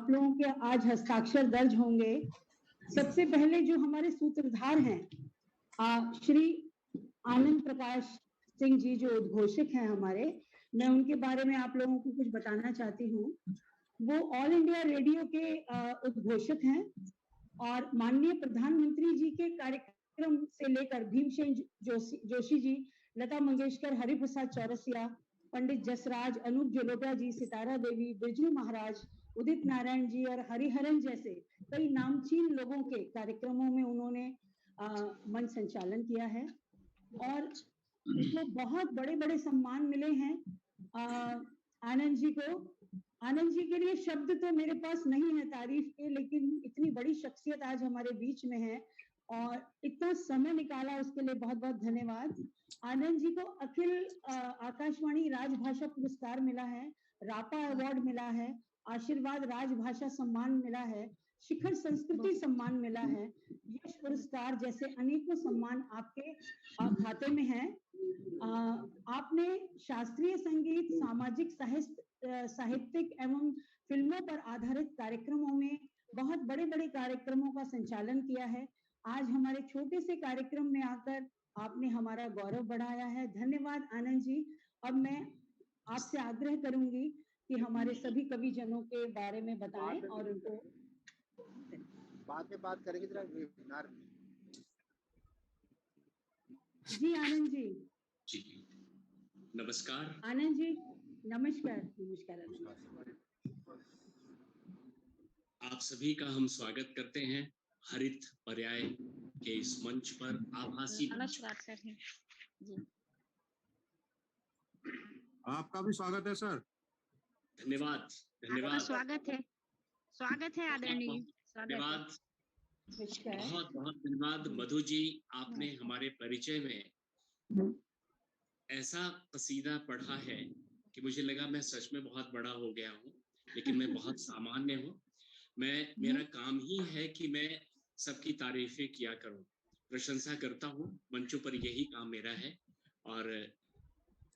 आप लोगों के आज हस्ताक्षर दर्ज होंगे। सबसे पहले जो हमारे सूत्रधार हैं श्री आनंद प्रकाश सिंह जी, जो उद्घोषक हैं हमारे, मैं उनके बारे में आप लोगों को कुछ बताना चाहती हूँ। वो ऑल इंडिया रेडियो के उद्घोषक हैं और माननीय प्रधानमंत्री जी के कार्यक्रम से लेकर भीमसेन जोशी जी, लता मंगेशकर, हरिप्रसाद चौरसिया, पंडित जसराज, अनूप जलोटा जी, सितारा देवी, बिरजू महाराज, उदित नारायण जी और हरिहरन जैसे कई नामचीन लोगों के कार्यक्रमों में उन्होंने मंच संचालन किया है और उनको बहुत बड़े बड़े सम्मान मिले हैं। आनंद जी को, आनंद जी के लिए शब्द तो मेरे पास नहीं है तारीफ के, लेकिन इतनी बड़ी शख्सियत आज हमारे बीच में है और इतना समय निकाला उसके लिए बहुत बहुत धन्यवाद। आनंद जी को अखिल आकाशवाणी राजभाषा पुरस्कार मिला है, रापा अवार्ड मिला है, आशीर्वाद राजभाषा सम्मान मिला है, शिखर संस्कृति सम्मान मिला है, यश पुरस्कार जैसे अनेकों सम्मान आपके खाते में हैं। आपने शास्त्रीय संगीत, सामाजिक साहित्यिक एवं फिल्मों पर आधारित कार्यक्रमों में बहुत बड़े बड़े कार्यक्रमों का संचालन किया है। आज हमारे छोटे से कार्यक्रम में आकर आपने हमारा गौरव बढ़ाया है। धन्यवाद आनंद जी। अब मैं आपसे आग्रह करूंगी कि हमारे सभी कवि जनों के बारे में बताएं और उनको बाद में बात करेंगे जरा वेबिनार में। जी आनंद जी। जी नमस्कार आनंद जी। नमस्कार नमस्कार। आप सभी का हम स्वागत करते हैं हरित पर्याय के इस मंच पर, आभासी नमस्कार सर जी। आपका भी स्वागत है सर। धन्यवाद धन्यवाद। स्वागत है आदरणीय। धन्यवाद, बहुत बहुत धन्यवाद मधु जी। आपने हमारे परिचय में ऐसा कसीदा पढ़ा है कि मुझे लगा मैं सच में बहुत बड़ा हो गया हूँ, लेकिन मैं बहुत सामान्य हूँ। मेरा काम ही है कि मैं सबकी तारीफें किया करूं, प्रशंसा करता हूं। मंचों पर यही काम मेरा है और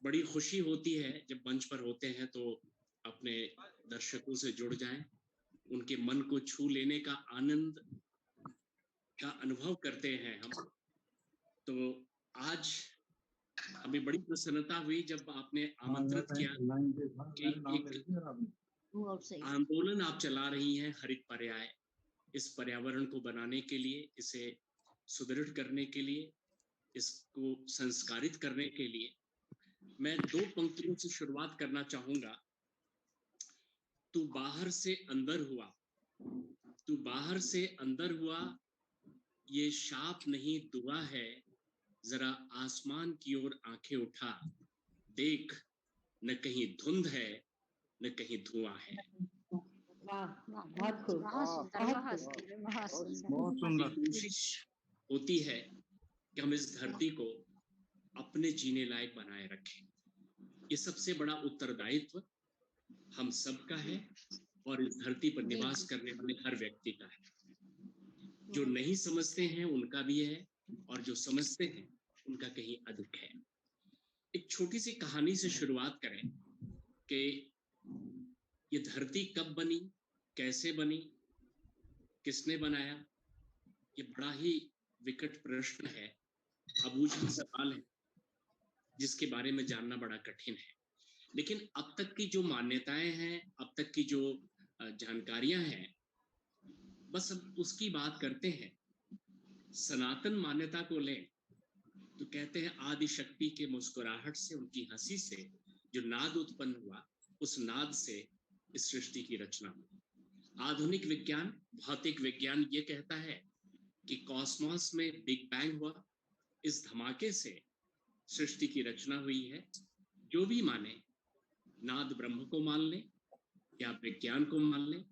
बड़ी खुशी होती है जब मंच पर होते हैं तो अपने दर्शकों से जुड़ जाएं, उनके मन को छू लेने का आनंद का अनुभव करते हैं हम। तो आज हमें बड़ी प्रसन्नता हुई जब आपने आमंत्रित किया कि एक आंदोलन आप चला रही हैं हरित पर्याय, इस पर्यावरण को बनाने के लिए, इसे सुदृढ़ करने के लिए, इसको संस्कारित करने के लिए। मैं दो पंक्तियों से शुरुआत करना चाहूंगा। तू बाहर से अंदर हुआ, तू बाहर से अंदर हुआ, ये शाप नहीं दुआ है, जरा आसमान की ओर आंखें उठा, देख न कहीं धुंध है न कहीं धुआं है। बहुत खूब, बहुत सुंदर। कोशिश होती है कि हम इस धरती को अपने जीने लायक बनाए रखें। ये सबसे बड़ा उत्तरदायित्व हम सबका है और इस धरती पर निवास करने वाले हर व्यक्ति का है। जो नहीं समझते हैं उनका भी है और जो समझते हैं उनका कहीं अधिक है। एक छोटी सी कहानी से शुरुआत करें कि ये धरती कब बनी, कैसे बनी, किसने बनाया। ये बड़ा ही विकट प्रश्न है, अबूझ सवाल है, जिसके बारे में जानना बड़ा कठिन है। लेकिन अब तक की जो मान्यताएं हैं, अब तक की जो जानकारियां हैं, बस अब उसकी बात करते हैं। सनातन मान्यता को लें तो कहते हैं आदि शक्ति के मुस्कुराहट से, उनकी हंसी से जो नाद उत्पन्न हुआ, उस नाद से इस सृष्टि की रचना हुई। आधुनिक विज्ञान, भौतिक विज्ञान ये कहता है कि कॉस्मोस में बिग बैंग हुआ, इस धमाके से सृष्टि की रचना हुई है। जो भी माने, नाद ब्रह्म को मान ले या विज्ञान को मान ले,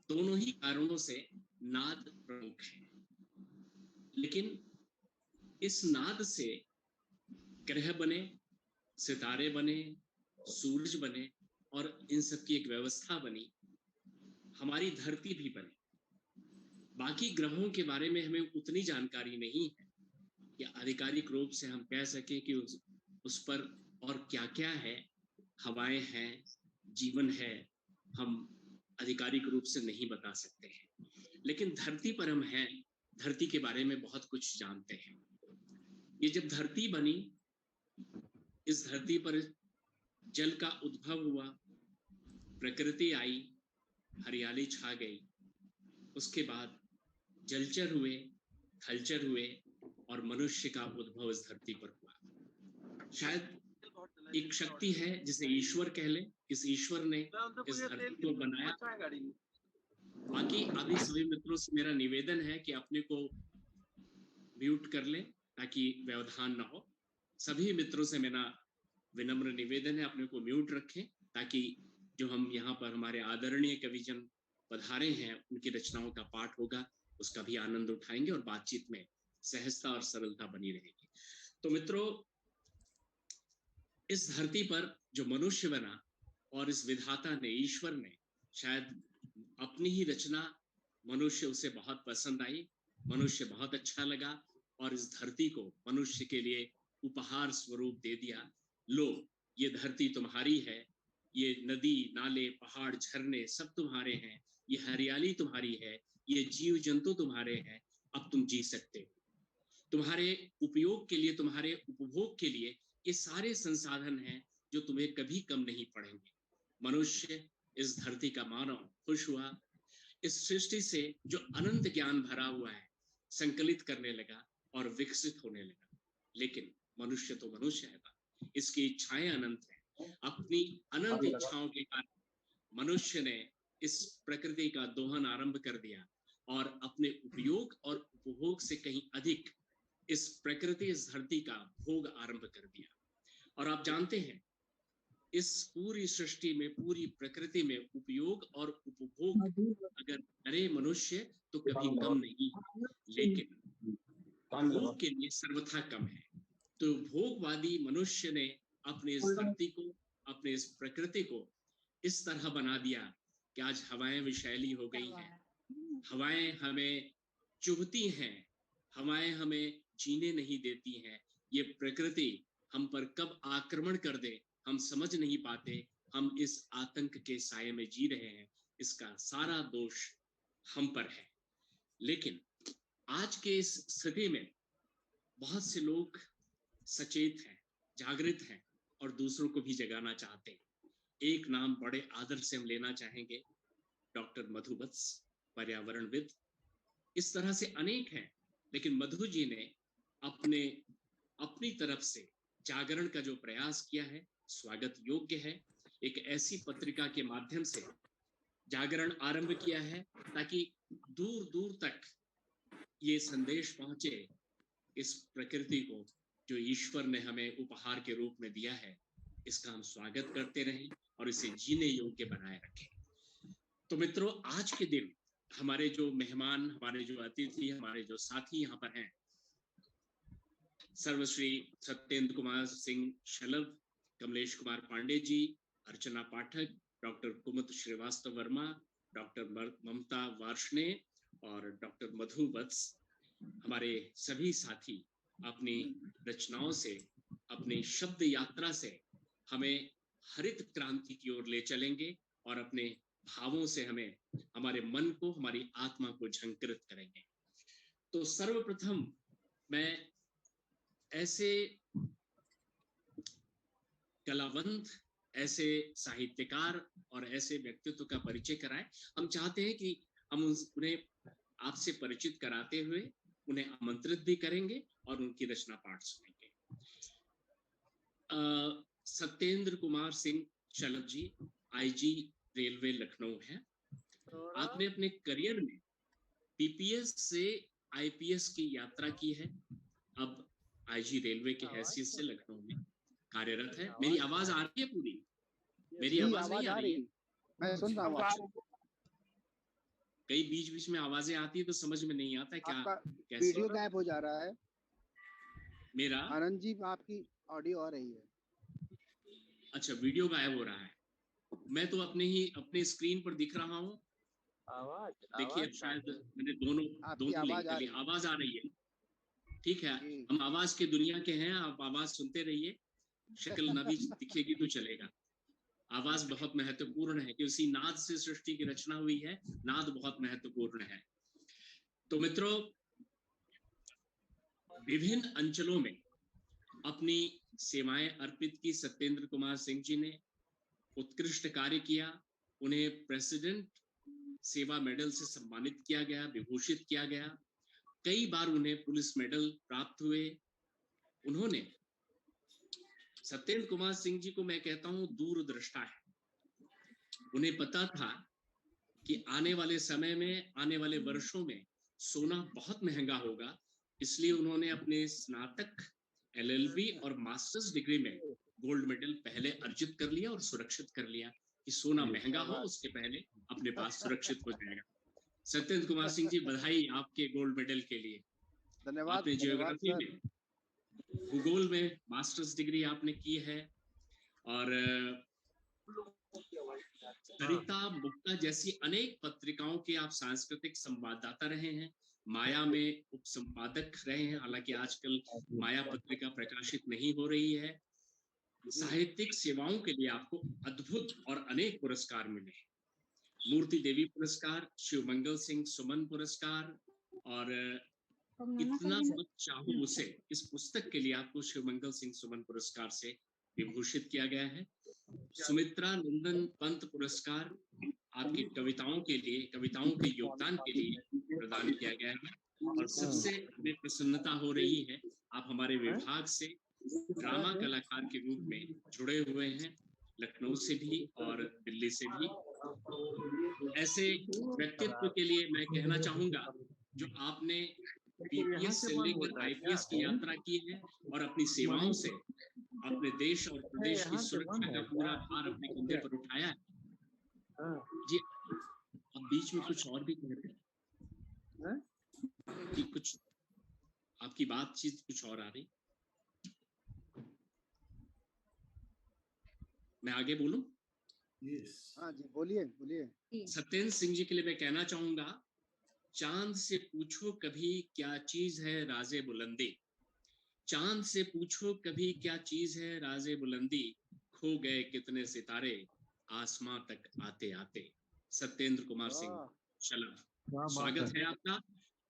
दोनों ही कारणों से नाद प्रमुख है। लेकिन इस नाद से ग्रह बने, सितारे बने, सूरज बने और इन सब की एक व्यवस्था बनी। हमारी धरती भी बनी। बाकी ग्रहों के बारे में हमें उतनी जानकारी नहीं है कि आधिकारिक रूप से हम कह सके कि उस पर और क्या क्या है। हवाएं हैं, जीवन है, हम आधिकारिक रूप से नहीं बता सकते हैं, लेकिन धरती पर हम हैं, धरती के बारे में बहुत कुछ जानते हैं। ये जब धरती बनी, इस धरती पर जल का उद्भव हुआ, प्रकृति आई, हरियाली छा गई, उसके बाद जलचर हुए, थलचर हुए और मनुष्य का उद्भव इस धरती पर हुआ। शायद एक शक्ति है जिसे ईश्वर कह ले, इस ईश्वर ने इस धरती को बनाया। बाकी अभी सभी मित्रों से मेरा निवेदन है कि अपने को म्यूट कर लें ताकि व्यवधान ना हो। सभी मित्रों से मेरा विनम्र निवेदन है, अपने को म्यूट रखें ताकि जो हम यहाँ पर हमारे आदरणीय कविजन पधारे हैं उनकी रचनाओं का पाठ होगा, उसका भी आनंद उठाएंगे और बातचीत में सहजता और सरलता बनी रहेगी। तो मित्रों, इस धरती पर जो मनुष्य बना और इस विधाता ने, ईश्वर ने शायद अपनी ही रचना, मनुष्य उसे बहुत पसंद आई, मनुष्य बहुत अच्छा लगा और इस धरती को मनुष्य के लिए उपहार स्वरूप दे दिया। लो, ये धरती तुम्हारी है, ये नदी, नाले, पहाड़, झरने सब तुम्हारे हैं, ये हरियाली तुम्हारी है, ये जीव जंतु तुम्हारे हैं, अब तुम जी सकते हो। तुम्हारे उपयोग के लिए, तुम्हारे उपभोग के लिए ये सारे संसाधन हैं जो तुम्हें कभी कम नहीं पड़ेंगे। मनुष्य, इस धरती का मानव खुश हुआ, इस सृष्टि से जो अनंत ज्ञान भरा हुआ है संकलित करने लगा और विकसित होने लगा। लेकिन मनुष्य तो मनुष्य है, इसकी इच्छाएं अनंत है। अपनी अनंत इच्छाओं के कारण मनुष्य ने इस प्रकृति का दोहन आरंभ कर दिया और अपने उपयोग और उपभोग से कहीं अधिक इस प्रकृति, इस धरती का भोग आरंभ कर दिया। और आप जानते हैं, इस पूरी सृष्टि में, पूरी प्रकृति में उपयोग और उपभोग अगर करे मनुष्य तो कभी कम नहीं, लेकिन भोग के लिए सर्वथा कम है। तो भोगवादी मनुष्य ने अपने इस धरती को, अपने इस प्रकृति को इस तरह बना दिया कि आज हवाएं विषैली हो गई हैं, हवाएं हमें चुभती हैं, हवाएं हमें जीने नहीं देती हैं। ये प्रकृति हम पर कब आक्रमण कर दे हम समझ नहीं पाते। हम इस आतंक के साये में जी रहे हैं, इसका सारा दोष हम पर है। लेकिन आज के इस स्थिति में बहुत से लोग सचेत हैं, जागृत हैं और दूसरों को भी जगाना चाहते हैं। एक नाम बड़े आदर से हम लेना चाहेंगे, डॉक्टर मधु वत्स, पर्यावरणविद। इस तरह से अनेक हैं, लेकिन मधु जी ने अपनी तरफ से जागरण का जो प्रयास किया है स्वागत योग्य है। एक ऐसी पत्रिका के माध्यम से जागरण आरंभ किया है ताकि दूर दूर तक ये संदेश पहुंचे, इस प्रकृति को जो ईश्वर ने हमें उपहार के रूप में दिया है, इसका हम स्वागत करते रहें और इसे जीने योग्य बनाए रखें। तो मित्रों, आज के दिन हमारे जो मेहमान, हमारे जो अतिथि, हमारे जो साथी यहाँ पर हैं, सर्वश्री सत्येंद्र कुमार सिंह शलभ, कमलेश कुमार पांडे जी, अर्चना पाठक, डॉक्टर कुमुद श्रीवास्तव वर्मा, डॉक्टर ममता वार्ष्णे और डॉक्टर मधु वत्स, हमारे सभी साथी अपनी रचनाओं से, अपनी शब्द यात्रा से हमें हरित क्रांति की ओर ले चलेंगे और अपने भावों से हमें, हमारे मन को, हमारी आत्मा को झंकृत करेंगे। तो सर्वप्रथम मैं ऐसे कलावंत, ऐसे साहित्यकार और ऐसे व्यक्तित्व का परिचय कराएं। हम चाहते हैं कि हम उन्हें आपसे परिचित कराते हुए उन्हें आमंत्रित भी करेंगे और उनकी रचना पाठ सुनेंगे। सत्येंद्र कुमार सिंह शलभ जी आईजी रेलवे लखनऊ है। आपने अपने करियर में पीपीएस से आईपीएस की यात्रा की है, अब आईजी रेलवे की हैसियत से लखनऊ में कार्यरत है। मेरी आवाज आ रही है पूरी? मेरी आवाज नहीं आ रही है? मैं सुन रहा हूँ। कई बीच बीच में आवाजें आती है तो समझ में नहीं आता क्या, कैसे वीडियो गायब हो जा रहा है मेरा। आनंद जी, आपकी ऑडियो आ रही है। अच्छा, वीडियो गायब हो रहा है। मैं तो अपने स्क्रीन पर दिख रहा हूँ। देखिए, शायद मैंने दोनों लिंक कर लिया। आवाज आ रही है? ठीक है, हम आवाज के दुनिया के हैं, आप आवाज सुनते रहिए, शक्ल ना भी दिखेगी तो चलेगा। आवाज बहुत महत्वपूर्ण है, कि उसी नाद से सृष्टि की रचना हुई है। नाद बहुत महत्वपूर्ण है। तो मित्रों, विभिन्न अंचलों में अपनी सेवाएं अर्पित की सत्येंद्र कुमार सिंह जी ने, उत्कृष्ट कार्य किया। उन्हें प्रेसिडेंट सेवा मेडल से सम्मानित किया गया, विभूषित किया गया। कई बार उन्हें पुलिस मेडल प्राप्त हुए। उन्होंने, सत्येंद्र कुमार सिंह जी को मैं कहता हूं दूरदृष्टा है। उन्हें पता था कि आने वाले समय में, आने वाले वर्षों में सोना बहुत महंगा होगा। इसलिए उन्होंने अपने स्नातक, एलएलबी और मास्टर्स डिग्री में गोल्ड मेडल पहले अर्जित कर लिया और सुरक्षित कर लिया, कि सोना महंगा हो उसके पहले अपने पास सुरक्षित हो जाएगा। सत्येंद्र कुमार सिंह जी, बधाई आपके गोल्ड मेडल के लिए। धन्यवाद। आपने धन्यवाद ज्योग्राफी सर। में, भूगोल में मास्टर्स डिग्री आपने की है, और सरिता मुक्ता जैसी अनेक पत्रिकाओं के आप सांस्कृतिक संवाददाता रहे हैं। माया में उप संपादक रहे हैं, हालांकि आजकल माया पत्रिका प्रकाशित नहीं हो रही है। साहित्यिक सेवाओं के लिए आपको अद्भुत और अनेक पुरस्कार मिले हैं। मूर्ति देवी पुरस्कार, शिवमंगल सिंह सुमन पुरस्कार, और इतना मत चाहो उसे, इस पुस्तक के लिए आपको शिवमंगल सिंह सुमन पुरस्कार से विभूषित किया गया है। सुमित्रा नंदन पंत पुरस्कार आपकी कविताओं के लिए, कविताओं के योगदान के लिए प्रदान किया गया है। और सबसे हमें प्रसन्नता हो रही है, आप हमारे विभाग से ड्रामा कलाकार के रूप में जुड़े हुए हैं, लखनऊ से भी और दिल्ली से भी। ऐसे व्यक्तित्व के लिए मैं कहना चाहूंगा, जो आपने पीपीएस से लेकर आईपीएस की यात्रा की है और अपनी सेवाओं से अपने देश और प्रदेश की सुरक्षा का पूरा भार अपने कंधे पर उठाया है। जी, अब बीच में कुछ और भी कह रहे हैं कि कुछ आपकी बातचीत कुछ और आ रही। मैं आगे बोलूं? हाँ जी, बोलिए बोलिए। सत्येंद्र सिंह जी के लिए मैं कहना चाहूंगा, चांद से पूछो कभी क्या चीज है राजे बुलंदी, चांद से पूछो कभी क्या चीज है राजे बुलंदी, खो गए कितने सितारे आसमां तक आते आते। सत्येंद्र कुमार सिंह शलभ, स्वागत है आपका।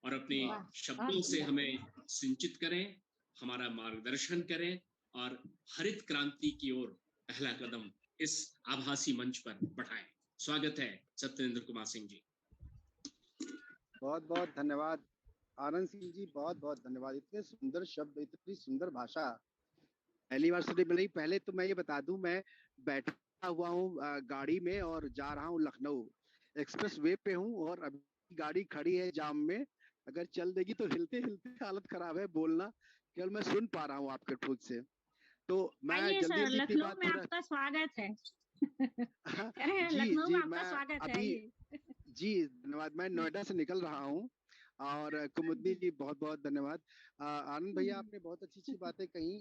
और अपने शब्दों से हमें सिंचित करें, हमारा मार्गदर्शन करें, और हरित क्रांति की ओर पहला कदम इस आभासी मंच पर बढ़ाएं। स्वागत है सत्येंद्र कुमार सिंह जी। बहुत बहुत धन्यवाद आनंद सिंह जी, बहुत बहुत धन्यवाद। इतने सुंदर शब्द, इतनी सुंदर भाषा पहली बार सुनने मिली। पहले तो मैं ये बता दूं, मैं बैठा हुआ हूँ गाड़ी में और जा रहा हूँ लखनऊ एक्सप्रेस वे पे हूँ, और अभी गाड़ी खड़ी है जाम में। अगर चल देगी तो हिलते हिलते हालत खराब है, बोलना केवल मैं सुन पा रहा हूँ आपके ठूठ से। तो मैं आइए जल्दी सर, जल्दी अपनी लखनऊ बात में पूरा आपका स्वागत है। जी लखनऊ में जी, आपका मैं स्वागत है। अभी आइए। जी धन्यवाद। मैं नोएडा से निकल रहा हूँ। और कुमुदनी जी बहुत बहुत धन्यवाद। आनंद भैया, आपने बहुत अच्छी अच्छी बातें कही।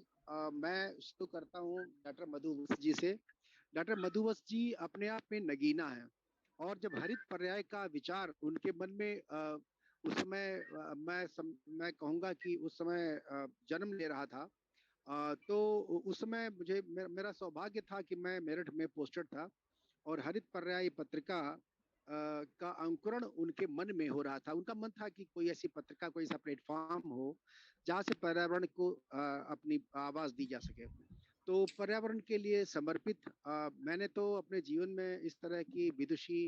मैं शुरू करता हूँ डॉक्टर मधु वत्स जी से। डॉक्टर मधु वत्स जी अपने आप में नगीना है, और जब हरित पर्याय का विचार उनके मन में उस समय मैं कहूँगा कि उस समय जन्म ले रहा था, तो उस समय मेरा सौभाग्य था कि मैं मेरठ में पोस्टेड था, और हरित पर्याय पत्रिका का अंकुरण उनके मन में हो रहा था। उनका मन था कि कोई ऐसी पत्रिका, कोई ऐसा प्लेटफॉर्म हो जहाँ से पर्यावरण को अपनी आवाज दी जा सके। तो पर्यावरण के लिए समर्पित मैंने तो अपने जीवन में इस तरह की विदुषी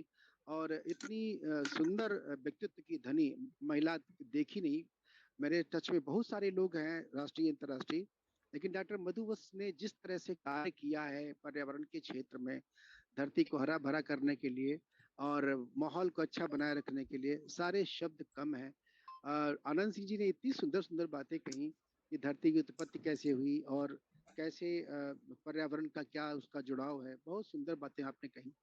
और इतनी सुंदर व्यक्तित्व की धनी महिला देखी नहीं। मेरे टच में बहुत सारे लोग हैं, राष्ट्रीय अंतर्राष्ट्रीय, लेकिन डॉक्टर मधु वत्स ने जिस तरह से कार्य किया है पर्यावरण के क्षेत्र में, धरती को हरा भरा करने के लिए और माहौल को अच्छा बनाए रखने के लिए, सारे शब्द कम है। आनंद सिंह जी ने इतनी सुंदर सुंदर बातें कही कि धरती की उत्पत्ति कैसे हुई और कैसे पर्यावरण का क्या उसका जुड़ाव है। बहुत सुंदर बातें आपने कही।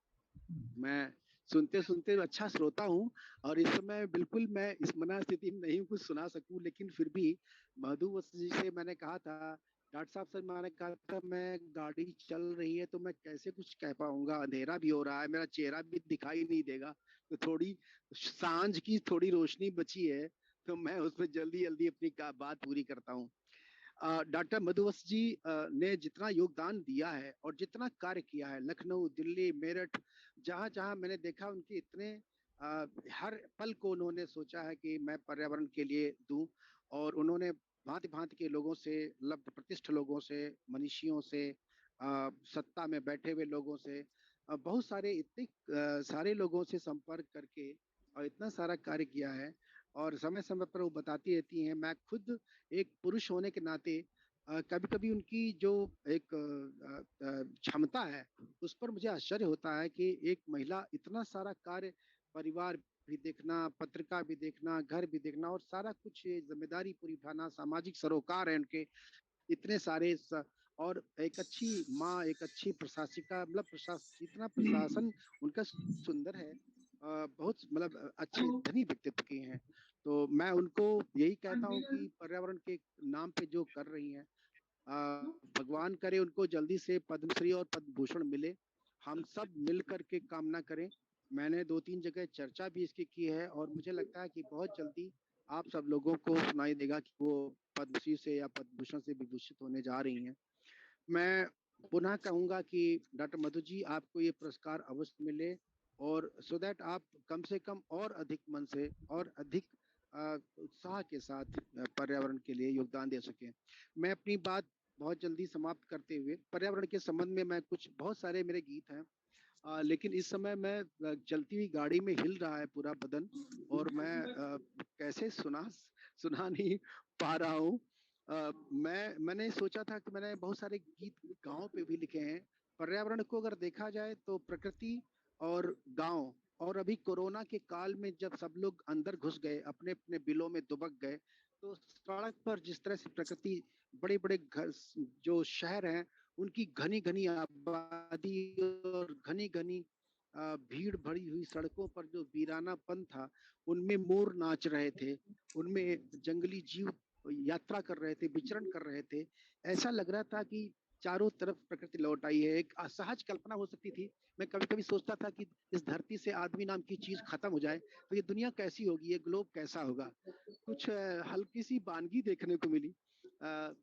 मैं सुनते सुनते अच्छा श्रोता हूँ, और इस समय बिल्कुल मैं इस मना स्थिति में नहीं कुछ सुना सकूं, लेकिन फिर भी मधु वत्स जी से मैंने कहा था, डॉक्टर साहब से मैंने कहा था, मैं गाड़ी चल रही है तो मैं कैसे कुछ कह पाऊंगा, अंधेरा भी हो रहा है, मेरा चेहरा भी दिखाई नहीं देगा, तो थोड़ी सांझ की थोड़ी रोशनी बची है, तो मैं उसमें जल्दी जल्दी अपनी बात पूरी करता हूँ। डॉक्टर मधुवस जी ने जितना योगदान दिया है और जितना कार्य किया है, लखनऊ, दिल्ली, मेरठ, जहां जहां मैंने देखा उनके इतने हर पल को उन्होंने सोचा है कि मैं पर्यावरण के लिए दूं, और उन्होंने भांति भांति के लोगों से, लब्ध प्रतिष्ठ लोगों से, मनीषियों से, सत्ता में बैठे हुए लोगों से, बहुत सारे इतने सारे लोगों से संपर्क करके और इतना सारा कार्य किया है। और समय समय पर वो बताती रहती हैं। मैं खुद एक पुरुष होने के नाते कभी कभी उनकी जो एक क्षमता है उस पर मुझे आश्चर्य होता है कि एक महिला इतना सारा कार्य, परिवार भी देखना, पत्रिका भी देखना, घर भी देखना, और सारा कुछ जिम्मेदारी पूरी उठाना, सामाजिक सरोकार है उनके इतने सारे और एक अच्छी माँ, एक अच्छी प्रशासिका, मतलब इतना प्रशासन उनका सुंदर है। बहुत मतलब अच्छे धनी व्यक्तित्व के हैं। तो मैं उनको यही कहता हूँ कि पर्यावरण के नाम पे जो कर रही हैं, भगवान करे उनको जल्दी से पद्मश्री और पद्म भूषण मिले। हम सब मिल करके कामना करें। मैंने 2-3 जगह चर्चा भी इसकी की है और मुझे लगता है कि बहुत जल्दी आप सब लोगों को सुनाई देगा कि वो पद्मश्री से या पद्म भूषण से विभूषित होने जा रही हैं। मैं पुनः कहूंगा कि डॉक्टर मधु जी, आपको ये पुरस्कार अवश्य मिले, और सो दैट आप कम से कम और अधिक मन से और अधिक उत्साह के साथ पर्यावरण के लिए योगदान दे सकें। मैं अपनी बात बहुत जल्दी समाप्त करते हुए, पर्यावरण के संबंध में मैं कुछ बहुत सारे मेरे गीत हैं, लेकिन इस समय मैं चलती हुई गाड़ी में हिल रहा है पूरा बदन, और मैं कैसे सुना सुना नहीं पा रहा हूँ। मैंने सोचा था कि मैंने बहुत सारे गीत गाँव पे भी लिखे हैं। पर्यावरण को अगर देखा जाए तो प्रकृति और गांव, और अभी कोरोना के काल में जब सब लोग अंदर घुस गए, अपने अपने बिलों में दुबक गए, तो सड़क पर जिस तरह से प्रकृति, बड़े बड़े घर, जो शहर हैं, उनकी घनी घनी आबादी और घनी घनी भीड़ भरी हुई सड़कों पर जो वीरानापन था, उनमें मोर नाच रहे थे, उनमें जंगली जीव यात्रा कर रहे थे, विचरण कर रहे थे। ऐसा लग रहा था कि चारों तरफ प्रकृति लौट आई है। एक असहज कल्पना हो सकती थी। मैं कभी कभी सोचता था कि इस धरती से आदमी नाम की चीज खत्म हो जाए तो ये दुनिया कैसी होगी, ये ग्लोब कैसा होगा। कुछ हल्की सी वानगी देखने को मिली।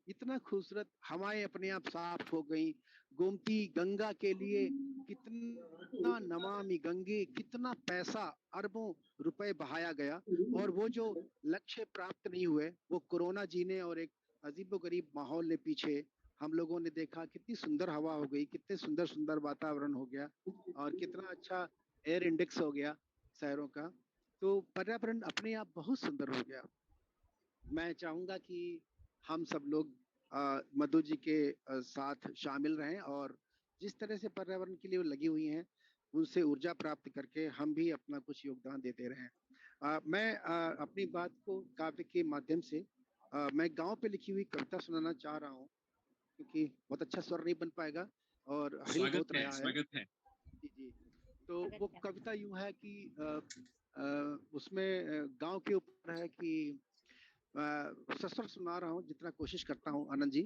इतना खूबसूरत हवाएं अपने आप साफ हो गई। गोमती गंगा के लिए कितना, नमामि गंगे, कितना पैसा, अरबों रुपए बहाया गया, और वो जो लक्ष्य प्राप्त नहीं हुए, वो कोरोना जी ने और एक अजीबोगरीब माहौल ने पीछे, हम लोगों ने देखा कितनी सुंदर हवा हो गई, कितने सुंदर सुंदर वातावरण हो गया, और कितना अच्छा एयर इंडेक्स हो गया शहरों का। तो पर्यावरण अपने आप बहुत सुंदर हो गया। मैं चाहूंगा कि हम सब लोग मधु जी के साथ शामिल रहें, और जिस तरह से पर्यावरण के लिए वो लगी हुई हैं, उनसे ऊर्जा प्राप्त करके हम भी अपना कुछ योगदान देते रहें। मैं अपनी बात को काव्य के माध्यम से, मैं गांव पे लिखी हुई कविता सुनाना चाह रहा हूँ, क्योंकि बहुत अच्छा स्वर नहीं बन पाएगा और हिल बहुत रहा है। स्वागत है। जी जी। तो वो कविता यूं है कि उसमें गांव के ऊपर है कि ससुर सुना रहा हूँ, जितना कोशिश करता हूँ आनंद जी।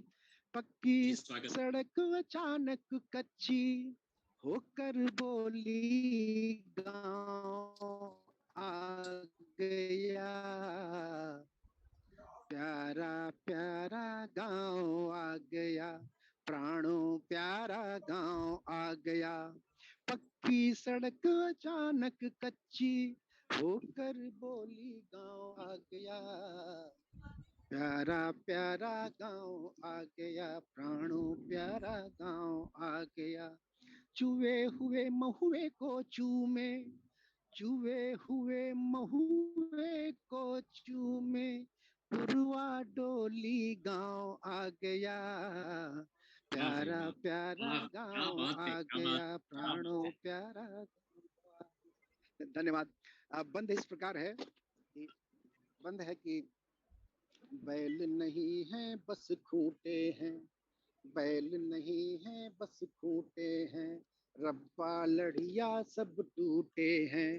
पक्की सड़क अचानक कच्ची होकर बोली गांव आ गया, प्यारा प्यारा गांव आ गया, प्राणों प्यारा गांव आ गया। पक्की सड़क अचानक कच्ची होकर बोली गांव आ गया, प्यारा प्यारा गांव आ गया, प्राणों प्यारा गांव आ गया। चुए हुए महुए को चूमे, चुए हुए महुए को चूमे, पुरवा डोली गांव आ गया, प्यारा प्यारा गांव आ गया, प्राणों प्यारा। धन्यवाद। बंद इस प्रकार है कि, बंद है कि बैल नहीं है बस खूंटे हैं, बैल नहीं है बस खूंटे हैं, रब्बा लड़िया सब टूटे हैं,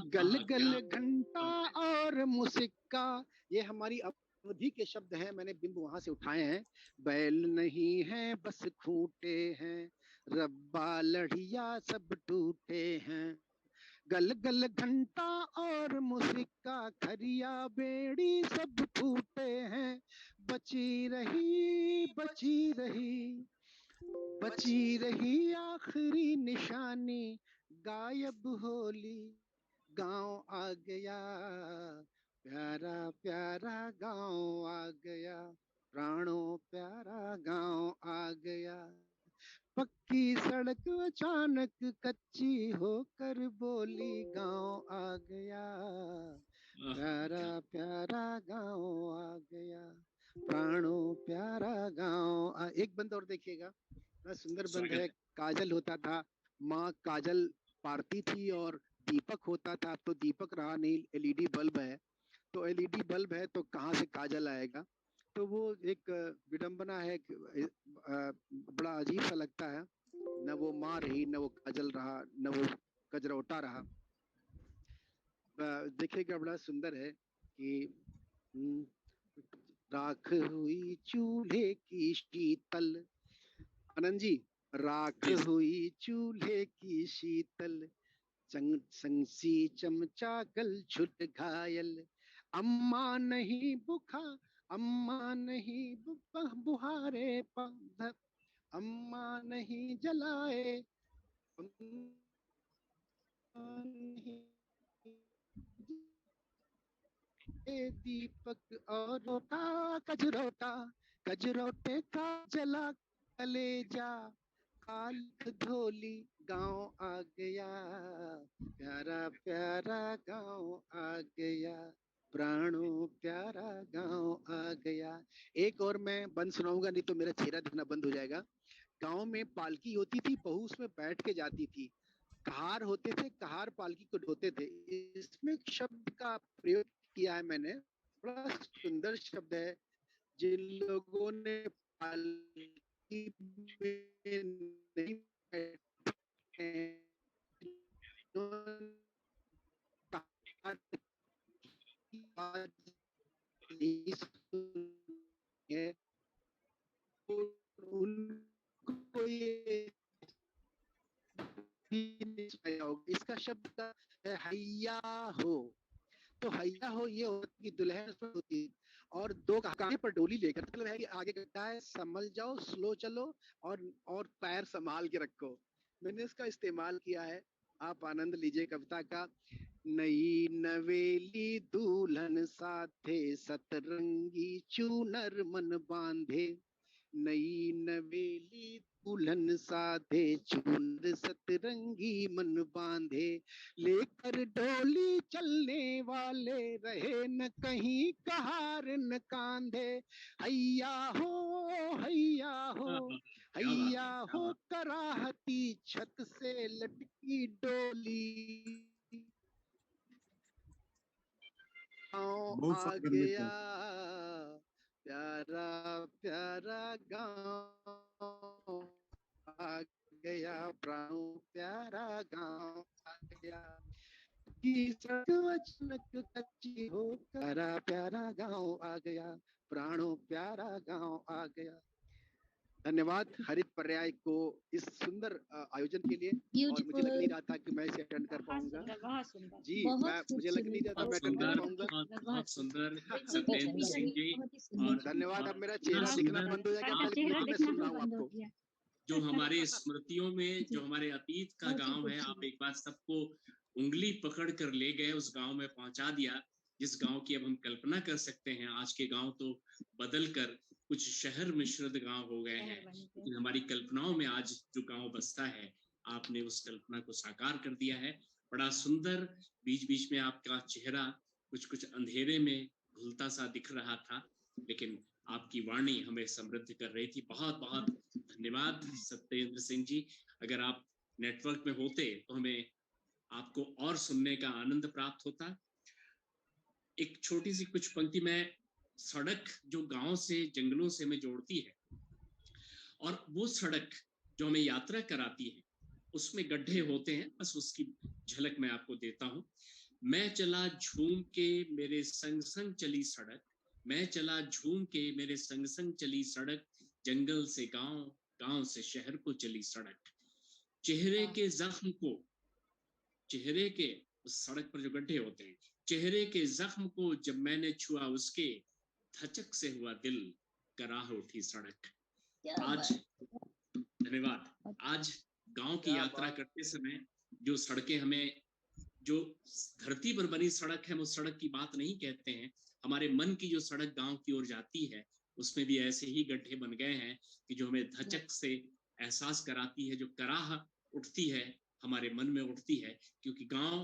गल गल घंटा और मुसिक्का। ये हमारी अवधि के शब्द हैं, मैंने बिंब वहां से उठाए हैं। बैल नहीं है बस खूंटे हैं, रब्बा लड़िया सब टूटे हैं, गल गल घंटा और मुसिक्का खरिया बेड़ी सब फूटे हैं, बची रही बची रही बची रही आखिरी निशानी, गायब होली गांव आ गया, प्यारा प्यारा गांव आ गया, प्राणों प्यारा गांव आ गया, पक्की सड़क अचानक कच्ची होकर बोली गांव आ गया, प्यारा प्यारा गांव आ गया, प्राणों प्यारा गांव एक बंद और देखिएगा, बड़ा सुंदर बंद है। काजल होता था, माँ काजल पारती थी और दीपक होता था, तो दीपक रहा नहीं, एलईडी बल्ब है, तो एलईडी बल्ब है तो कहाँ से काजल आएगा। तो वो एक विडंबना है, बड़ा अजीब सा लगता है, न वो माँ रही, न वो काजल रहा, न वो कजरौटा रहा। देखिएगा बड़ा सुंदर है कि राख हुई चूल्हे की शीतल, आनंद जी, राख हुई चूल्हे की शीतल, संसी चमचा गल छुट घायल, अम्मा नहीं बुखा, अम्मा नहीं बुहारे पंध, अम्मा नहीं जलाए, दीपक और रोटा कजरोटा, कजरोटे का जला कलेजा, कालिक धोली गांव आ गया, प्यारा प्यारा गांव आ गया, प्राणों प्यारा गांव आ गया। एक और मैं बंद सुनाऊंगा, नहीं तो मेरा चेहरा दिखना बंद हो जाएगा। गांव में पालकी होती थी, बहू उसमें बैठ के जाती थी, कहार होते थे, कहार पालकी को ढोते थे। इसमें शब्द का प्रयोग किया है मैंने, बड़ा सुंदर शब्द है। जिन लोगों ने पालकी में नहीं बैठे हैं, उनको ये इसका शब्द का है हैया हो। तो हैया हो ये होती है दुल्हन होती है, और दो काने पर डोली लेकर, मतलब है कि आगे गड्ढा है, संभल जाओ, स्लो चलो, और पैर संभाल के रखो। मैंने इसका इस्तेमाल किया है, आप आनंद लीजिए कविता का। नई नवेली दुल्हन साथे, सतरंगी चूनर मन बांधे, नई नवेली दुल्हन साधे, चूनर सतरंगी मन बांधे, लेकर डोली चलने वाले, रहे न कहीं कहार न कांधे, हैया हो हैया हो हैया हो, कराहती छत से लटकी डोली गाँव आ गया, प्यारा प्यारा गाँव आ गया, प्राणों प्यारा गाँव आ गया, की सड़क अचानक कच्ची हो, प्यारा प्यारा गाँव आ गया, प्राणों प्यारा गाँव आ गया। धन्यवाद हरित पर्याय को इस सुंदर आयोजन के लिए, और मुझे लग नहीं रहा था कि मैं इसे अटेंड कर पाऊंगा। जी, मुझे लग नहीं रहा था मैं अटेंड कर पाऊंगा। बहुत सुंदर सत्येंद्र सिंह जी, और धन्यवाद। अब मेरा चेहरा दिखना बंद हो जाएगा, मैं सुन रहा हूँ आपको। जो हमारे स्मृतियों में, जो हमारे अतीत का गांव है, आप एक बार सबको उंगली पकड़ कर ले गए, उस गांव में पहुंचा दिया, जिस गांव की अब हम कल्पना कर सकते हैं। आज के गांव तो बदल कर कुछ शहर मिश्रित गांव हो गए हैं, लेकिन हमारी कल्पनाओं में आज जो गांव बसता है, आपने उस कल्पना को साकार कर दिया है। बड़ा सुंदर, बीच बीच में आपका चेहरा कुछ कुछ अंधेरे में घुलता सा दिख रहा था, लेकिन आपकी वाणी हमें समृद्ध कर रही थी। बहुत बहुत धन्यवाद सत्येंद्र सिंह जी। अगर आप नेटवर्क में होते तो हमें आपको और सुनने का आनंद प्राप्त होता। एक छोटी सी कुछ पंक्ति में, सड़क जो गांव से, जंगलों से हमें जोड़ती है, और वो सड़क जो हमें यात्रा कराती है, उसमें गड्ढे होते हैं, बस उसकी झलक मैं आपको देता हूं। मैं चला झूम के मेरे संग संग चली सड़क, मैं चला झूम के मेरे संग संग चली सड़क, जंगल से गांव, गांव से शहर को चली सड़क, चेहरे के जख्म को चेहरे के उस सड़क पर जो गड्ढे होते हैं, चेहरे के जख्म को जब मैंने छुआ उसके, धचक से हुआ दिल, कराह उठी सड़क। आज धन्यवाद। आज गांव की यात्रा करते समय जो सड़कें हमें, जो धरती पर बनी सड़क है, हम उस सड़क की बात नहीं कहते हैं। हमारे मन की जो सड़क गांव की ओर जाती है, उसमें भी ऐसे ही गड्ढे बन गए हैं कि जो हमें धचक से एहसास कराती है, जो कराह उठती है, हमारे मन में उठती है। क्योंकि गांव,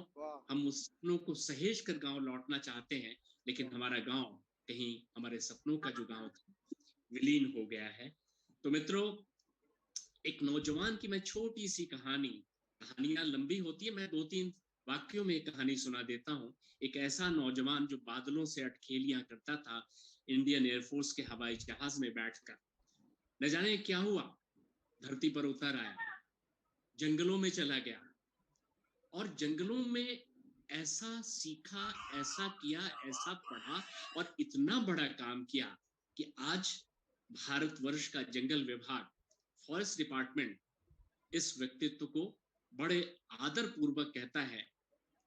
हम उस सपनों को सहेज कर गांव लौटना चाहते हैं, लेकिन हमारा गांव कहीं हमारे सपनों का जो गांव था, विलीन हो गया है। तो मित्रों, एक नौजवान की मैं छोटी सी कहानी, कहानियां लंबी होती है, मैं 2-3 वाक्यों में कहानी सुना देता हूँ। एक ऐसा नौजवान जो बादलों से अटखेलियां करता था, इंडियन एयरफोर्स के हवाई जहाज में बैठकर, न जाने क्या हुआ, धरती पर उतर आया, जंगलों में चला गया, और जंगलों में ऐसा सीखा, ऐसा किया, ऐसा पढ़ा, और इतना बड़ा काम किया कि आज भारतवर्ष का जंगल विभाग, फॉरेस्ट डिपार्टमेंट, इस व्यक्तित्व को बड़े आदर पूर्वक कहता है,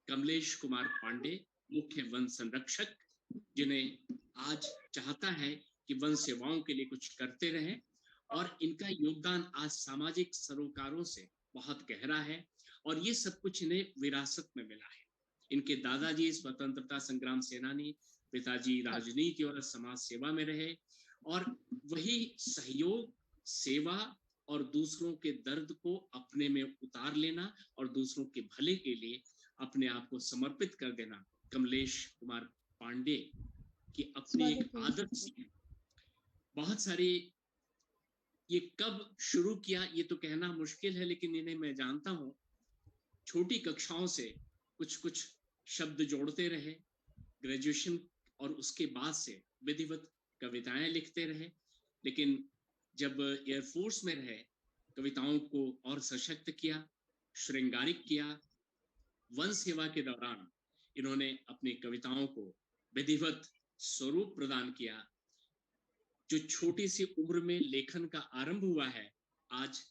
कमलेश कुमार पांडे, मुख्य वन संरक्षक, जिन्हें आज चाहता है कि वन सेवाओं के लिए कुछ करते रहें। और इनका योगदान आज सामाजिक सरोकारों से बहुत गहरा है, और ये सब कुछ इन्हें विरासत में मिला है। इनके दादाजी स्वतंत्रता संग्राम सेनानी, पिताजी राजनीति और समाज सेवा में रहे, और वही सहयोग, सेवा और दूसरों के दर्द को अपने में उतार लेना और दूसरों के भले के लिए अपने आप को समर्पित कर देना, कमलेश कुमार पांडे की अपनी एक आदर्श है। बहुत सारी, ये कब शुरू किया ये तो कहना मुश्किल है, लेकिन इन्हें मैं जानता हूं, छोटी कक्षाओं से कुछ कुछ शब्द जोड़ते रहे, ग्रेजुएशन और उसके बाद से विधिवत कविताएं लिखते रहे, लेकिन जब एयरफोर्स में रहे, कविताओं को और सशक्त किया, श्रृंगारिक किया। वन सेवा के दौरान इन्होंने अपनी कविताओं को विधिवत स्वरूप प्रदान किया। जो छोटी सी उम्र में लेखन का आरंभ हुआ है, आज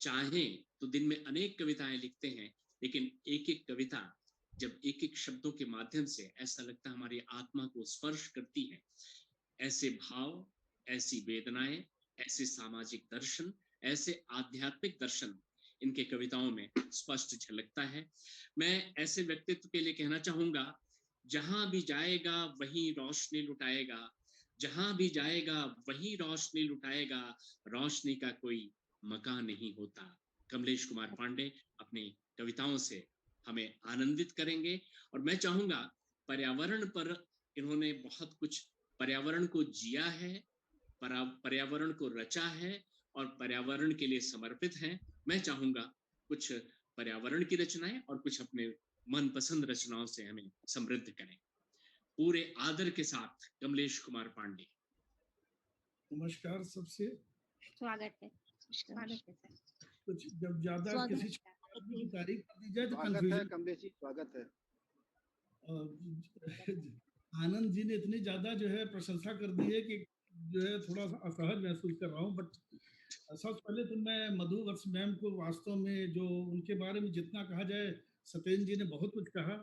चाहें तो दिन में अनेक कविताएं लिखते हैं, लेकिन एक एक कविता जब एक एक शब्दों के माध्यम से ऐसा लगता है हमारी आत्मा को स्पर्श करती है। ऐसे भाव, ऐसी वेदनाएं, ऐसे सामाजिक दर्शन, ऐसे आध्यात्मिक दर्शन इनके कविताओं में स्पष्ट झलकता है। मैं ऐसे व्यक्तित्व के लिए कहना चाहूंगा, जहां भी जाएगा वहीं रोशनी लुटाएगा, जहां भी जाएगा वहीं रोशनी लुटाएगा, रोशनी का कोई मकान नहीं होता। कमलेश कुमार पांडे अपनी कविताओं से हमें आनंदित करेंगे, और मैं चाहूंगा, पर्यावरण पर इन्होंने बहुत कुछ, पर्यावरण को जिया है, पर्यावरण को रचा है और पर्यावरण के लिए समर्पित हैं। मैं चाहूंगा कुछ पर्यावरण की रचनाएं और कुछ अपने मनपसंद रचनाओं से हमें समृद्ध करें। पूरे आदर के साथ कमलेश कुमार पांडे। नमस्कार सबसे, स्वागत है, स्वागत है सर। कुछ जब ज्यादा किसी की तारीफ कर दी जाए तो स्वागत है कमलेश जी, स्वागत है। आनंद जी ने इतनी ज्यादा जो है प्रशंसा कर दी है कि जो है थोड़ा सा असहज महसूस कर रहा हूँ। बट सबसे पहले तो मैं मधु वर्ष मैम को वास्तव में, जो उनके बारे में जितना कहा जाए, सत्येंद्र जी ने बहुत कुछ कहा।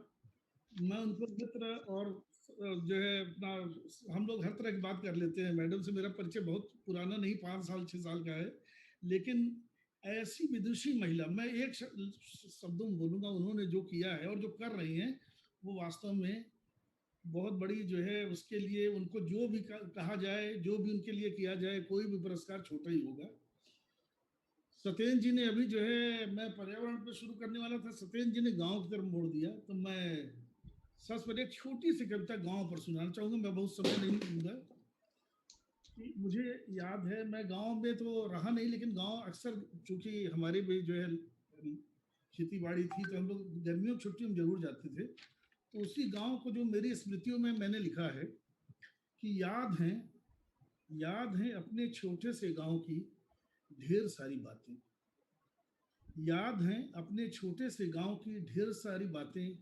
मैं उनको मित्र और जो है अपना, हम लोग हर तरह की बात कर लेते हैं। मैडम से मेरा परिचय बहुत पुराना नहीं, 5 साल 6 साल का है, लेकिन ऐसी विदुषी महिला, मैं एक शब्दों में बोलूँगा, उन्होंने जो किया है और जो कर रही हैं वो वास्तव में बहुत बड़ी जो है, उसके लिए उनको जो भी कहा जाए, जो भी उनके लिए किया जाए, कोई भी पुरस्कार छोटा ही होगा। सत्येंद्र जी ने अभी जो है, मैं पर्यावरण पे शुरू करने वाला था, सत्येंद्र जी ने गांव की तरफ मोड़ दिया, तो मैं सबसे पहले एक छोटी सी कविता गांव पर सुनाना चाहूँगा। मैं बहुत समय नहीं लूँगा। मुझे याद है, मैं गांव में तो रहा नहीं, लेकिन गांव अक्सर, चूंकि हमारी भी जो है खेती बाड़ी थी, तो हम लोग गर्मियों की छुट्टियों में जरूर जाते थे। तो उसी गांव को जो मेरी स्मृतियों में मैंने लिखा है कि याद है अपने छोटे से गांव की ढेर सारी बातें, याद है अपने छोटे से गांव की ढेर सारी बातें,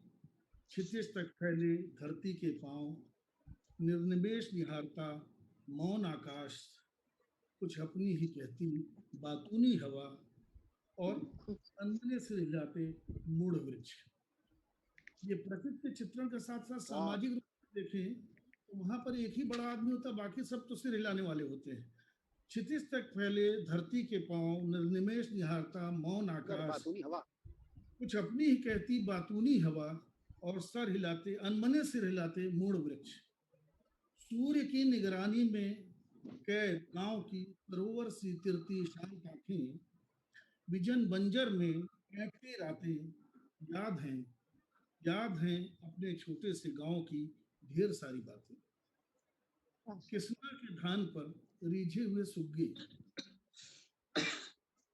क्षितिज तक फैले धरती के पांव, निर्निमेष निहारता मौन आकाश, कुछ अपनी ही कहती बातूनी हवा, और अनमने से हिलाते मूढ़ वृक्ष। ये प्रकृति के चित्रण के साथ साथ सामाजिक रूप से देखें तो वहां पर एक ही बड़ा आदमी होता है, बाकी सब तो सिर हिलाने वाले होते हैं। क्षितिज तक फैले धरती के पांव, निर्निमेष निहारता मौन आकाश, कुछ अपनी ही कहती बातूनी हवा, और सर हिलाते अनमने सिर हिलाते मूढ़ वृक्ष। सूर्य की निगरानी में कैद गांव की सरोवर सी तिरती शांत आंखें, विजन बंजर में कैंपती रातें, याद हैं अपने छोटे से गांव की ढेर सारी बातें। किस्ना के धान पर रीझे हुए सुग्गे,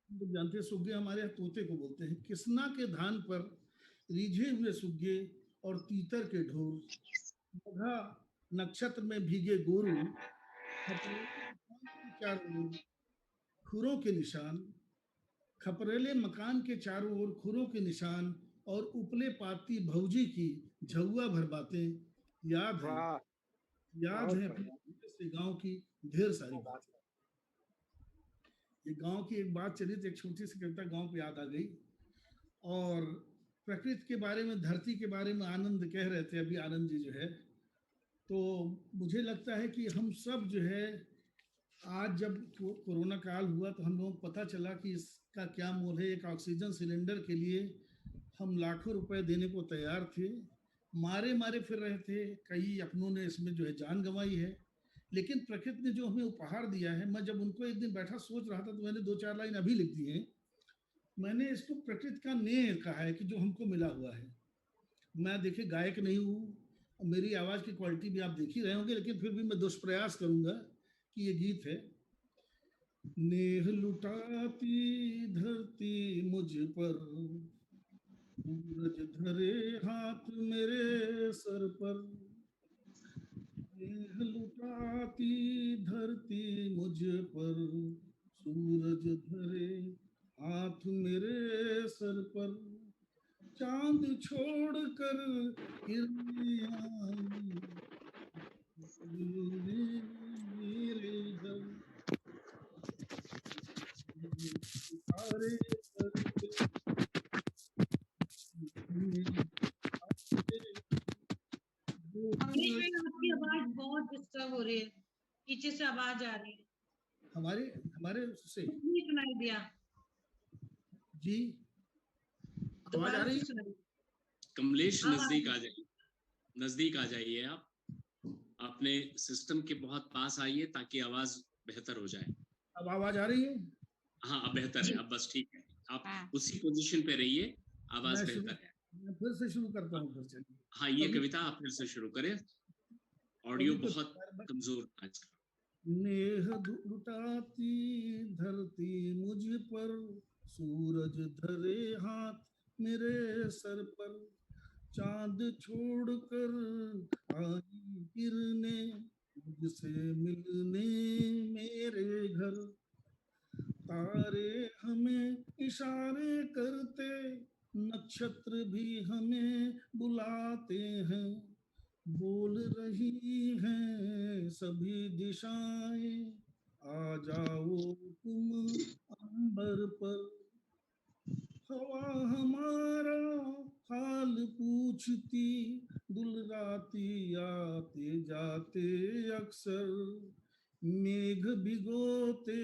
लोग जानते हैं सुग्गे हमारे यहाँ तोते को बोलते हैं। किस्ना के धान पर रीझे हुए सुग्गे और तीतर के ढोल, मघा नक्षत्र में भीगे गोरू, खुरों के निशान, खपरेले मकान के चारों ओर खुरों के निशान, और उपले पाती भौजी की झुआ भर बातें याद है अपने गांव की ढेर सारी बातें। ये गांव की एक बात चली तो एक छोटी सी कविता गांव पे याद आ गई। और प्रकृति के बारे में, धरती के बारे में आनंद कह रहे थे अभी, आनंद जी जो है, तो मुझे लगता है कि हम सब जो है, आज जब कोरोना काल हुआ तो हम लोगों को पता चला कि इसका क्या मोल है। एक ऑक्सीजन सिलेंडर के लिए हम लाखों रुपए देने को तैयार थे, मारे फिर रहे थे, कई अपनों ने इसमें जो है जान गंवाई है। लेकिन प्रकृति ने जो हमें उपहार दिया है, मैं जब उनको एक दिन बैठा सोच रहा था तो मैंने 2-4 लाइन अभी लिख दी है। मैंने इसको प्रकृति का नेह कहा है कि जो हमको मिला हुआ है। मैं देखिए गायक नहीं हूँ, मेरी आवाज की क्वालिटी भी आप देख ही रहे होंगे, लेकिन फिर भी मैं दुष्प्रयास करूंगा कि ये गीत है। नेह लुटाती धरती मुझ पर, सूरज धरे हाथ मेरे सर पर। नेह लुटाती धरती मुझ पर, सूरज धरे हाथ मेरे सर पर। चांद छोड़कर किरणें आई मेरे घर, सारे आपकी आवाज बहुत डिस्टर्ब हो रही है, पीछे से आवाज आ रही है। हमारे से नहीं सुनाई दिया जी, आवाज आ रही है? कमलेश नजदीक आ जाइए आप, अपने सिस्टम के बहुत पास आइए ताकि आवाज बेहतर हो जाए। अब आवाज आ रही है? हाँ, अब बेहतर है, अब बस ठीक है। आप उसी पोजीशन पे रहिए, आवाज बेहतर है। मैं फिर से शुरू करता हूँ फिर से। हाँ, ये कविता आप फिर से शुरू करें, ऑडियो बहुत कमजोर आज का। नेह लुटाती धरती मुझ पर, सूरज धरे हाथ मेरे सर पर। चांद छोड़कर आई किरणें मुझसे मिलने मेरे घर। तारे हमें इशारे करते, नक्षत्र भी हमें बुलाते हैं। बोल रही हैं सभी दिशाएं, आ जाओ तुम अंबर पर। हवा हमारा हाल पूछती, दुलराती आते जाते अक्सर। मेघ भिगोते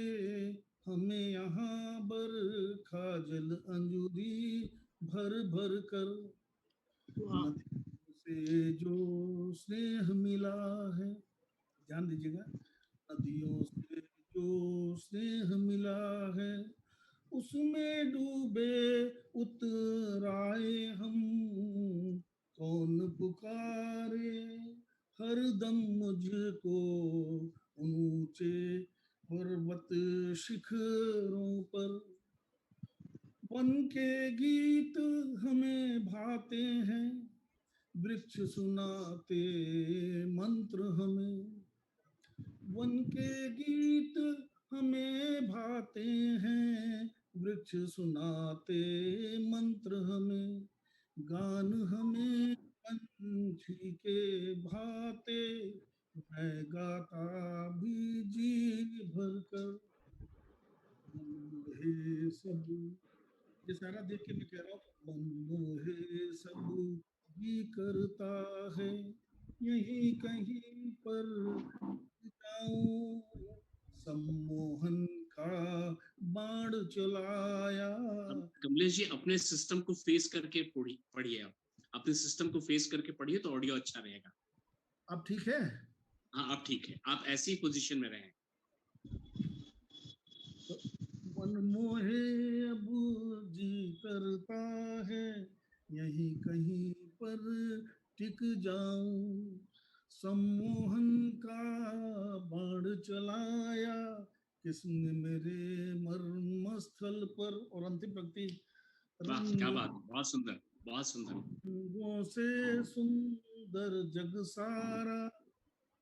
हमें यहाँ बरखा जल अंजुरी भर भर कर। से जो स्नेह मिला है, ध्यान दीजिएगा, नदियों से जो स्नेह मिला है, उसमें डूबे उतराए हम। कौन पुकारे हर दम मुझको ऊंचे पर्वत शिखरों पर। वन के गीत हमें भाते हैं, वृक्ष सुनाते मंत्र हमें। वन के गीत हमें भाते हैं, वृक्ष सुनाते मंत्र हमें। गान हमें पंछी के भाते, मैं गाता भी जी भर कर। सब ये सारा देख के मैं कह रहा हूँ मन मोहे सब भी करता है, यही कहीं पर जाऊं, सम्मोहन का बाण चलाया। अब कमलेश जी अपने सिस्टम को फेस करके पढ़िए, आप अपने सिस्टम को फेस करके पढ़िए तो ऑडियो अच्छा रहेगा। अब ठीक है? हाँ अब ठीक है, आप ऐसी पोजीशन में रहें। मन मोहे अब जी करता है, यही कहीं पर टिक जाऊं, सम्मोहन का बाण चलाया, किसने मेरे मर्मस्थल पर। और अंतिम पंक्ति, वाह क्या बात, रंगों बहुत सुंदर, बहुत सुंदर। से सुंदर जग सारा,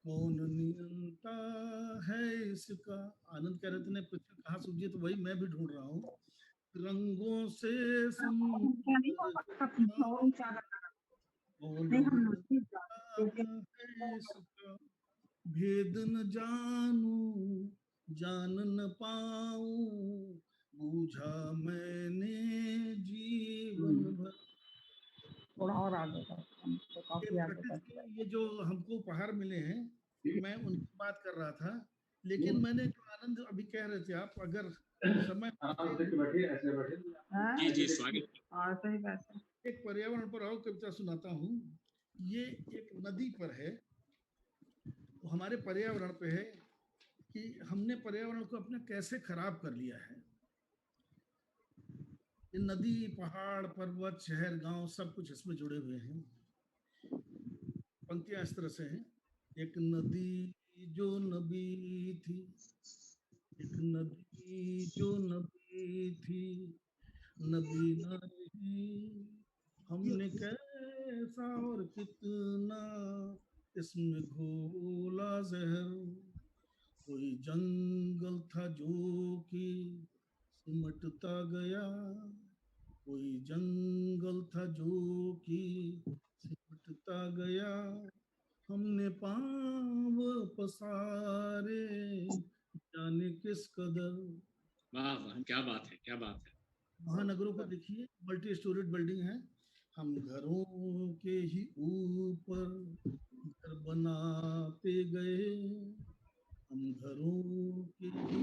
कौन नियंता है इसका। आनंद कह रहे थे, पूछा कहाँ सूझी, तो वही मैं भी ढूंढ रहा हूँ। रंगों से सुंदर कौन नियंता है इसका, भेद न जानूं जान न पाऊं, बूझा मैंने जीवन भर। थोड़ा और आगे का, हमको काफी आगे का दिया। ये जो हमको उपहार मिले हैं, मैं उनकी बात कर रहा था, लेकिन मैंने जो आनंद अभी कह रहे थे आप, अगर समय जी जी स्वागत। सही बात है। एक पर्यावरण पर और कविता सुनाता हूँ। ये एक नदी पर है, वो हमारे पर्यावरण पे है कि हमने पर्यावरण को अपने कैसे खराब कर लिया है। ये नदी, पहाड़, पर्वत, शहर, गांव सब कुछ इसमें जुड़े हुए हैं। पंक्तियां इस तरह से हैं। एक नदी जो नबी थी, एक नदी जो नबी थी, नबी न रही, हमने कैसा और कितना इसमें घोला जहर। कोई जंगल था जो कि सिमटता गया, कोई जंगल था जो कि सिमटता गया, हमने पांव पसारे जाने किस कदर। वाह वाह क्या बात है, क्या बात है। महानगरों को देखिए, मल्टी स्टोरेड बिल्डिंग है, हम घरों के ही ऊपर घर बनाते गए, हम घरों के ही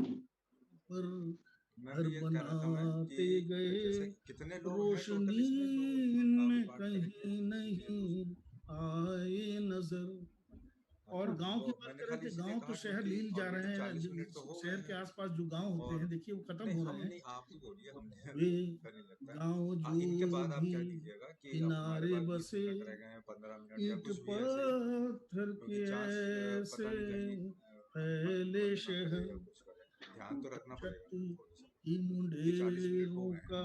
ऊपर घर बनाते गए, रोशनी में कहीं नहीं आए नजर। और गांव की बात कर रहे थे, गांव तो शहर लील जा रहे हैं, शहर के आसपास जो गांव होते हैं देखिए वो खत्म हो रहे हैं। वे गांव जो भी किनारे बसे, ईंट पत्थर के ऐसे फैले शहर, छत की मुंडेरों का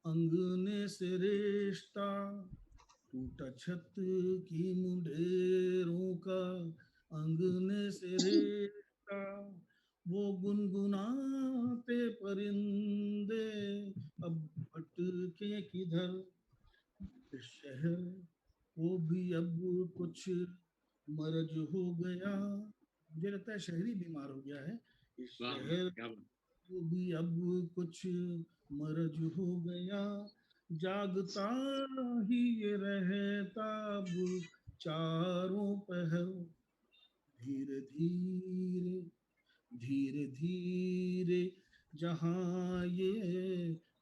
अंगने से रिश्ता, टूटा छत की मुंडेरों का अंगने से रिश्ता, वो गुनगुनाते परिंदे अब भटके किधर। इस शहर वो भी अब कुछ मर्ज हो गया, मुझे लगता है शहरी बीमार हो गया है। इस वाह शहर क्या बात। वो भी अब कुछ मर्ज हो गया, जागता ही ये रहता अब चारों पहर। धीरे धीरे धीरे धीरे जहाँ ये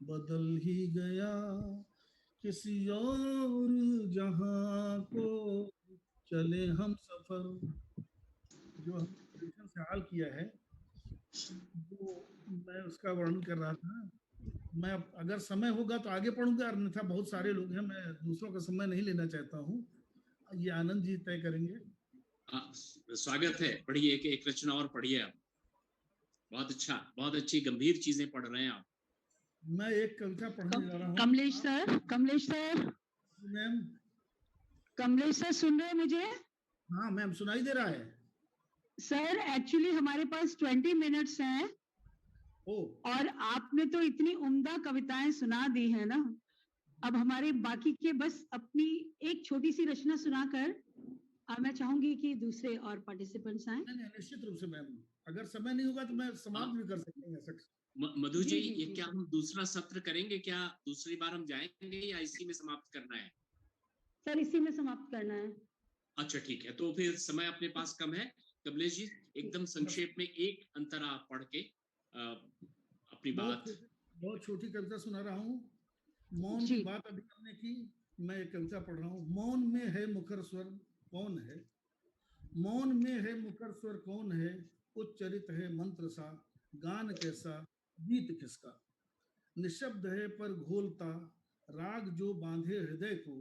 बदल ही गया, किसी और जहाँ को चले हम सफर। जो हम कंडीशन से हाल किया है, वो मैं उसका वर्णन कर रहा था। मैं अगर समय होगा तो आगे पढ़ूंगा, अन्यथा बहुत सारे लोग हैं, मैं दूसरों का समय नहीं लेना चाहता हूँ। ये आनंद जी तय करेंगे। स्वागत है, पढ़िए, एक रचना और पढ़िए आप। बहुत अच्छा, बहुत अच्छी गंभीर चीजें पढ़ रहे हैं आप। मैं एक कविता पढ़ने जा रहा हूँ। Kamlesh sir, Kamlesh sir, ma'am, Kamlesh sir सुन रहे हैं मुझे? हाँ मैम, सुनाई दे रहा है सर। एक्चुअली हमारे पास 20 मिनट्स हैं और आपने तो इतनी उम्दा कविताएं सुना दी है ना, अब हमारे बाकी के बस अपनी एक छोटी सी रचना सुनाकर मैं चाहूंगी कि दूसरे और पार्टिसिपेंट्स आए। नहीं, निश्चित रूप से मैम, अगर समय नहीं होगा तो मैं समाप्त भी कर सकता हूँ। नहीं ऐसा। मधु जी, जी, ये जी, क्या जी। हम दूसरा सत्र करेंगे क्या? दूसरी बार हम जाएंगे या इसी में समाप्त करना है? सर इसी में समाप्त करना है। अच्छा ठीक है, तो फिर समय अपने पास कम है। कमलेश जी एकदम संक्षेप में एक अंतरा पढ़ के अपनी बात। बहुत छोटी कविता सुना रहा हूँ। मौन जी। की बात अभी हमने की, मैं एक कविता पढ़ रहा हूँ। मौन में है मुखर स्वर कौन है, मौन में है मुखर स्वर कौन है, उच्चरित है मंत्र सा, गान कैसा, गीत किसका। निशब्द है पर घोलता राग जो बांधे हृदय को,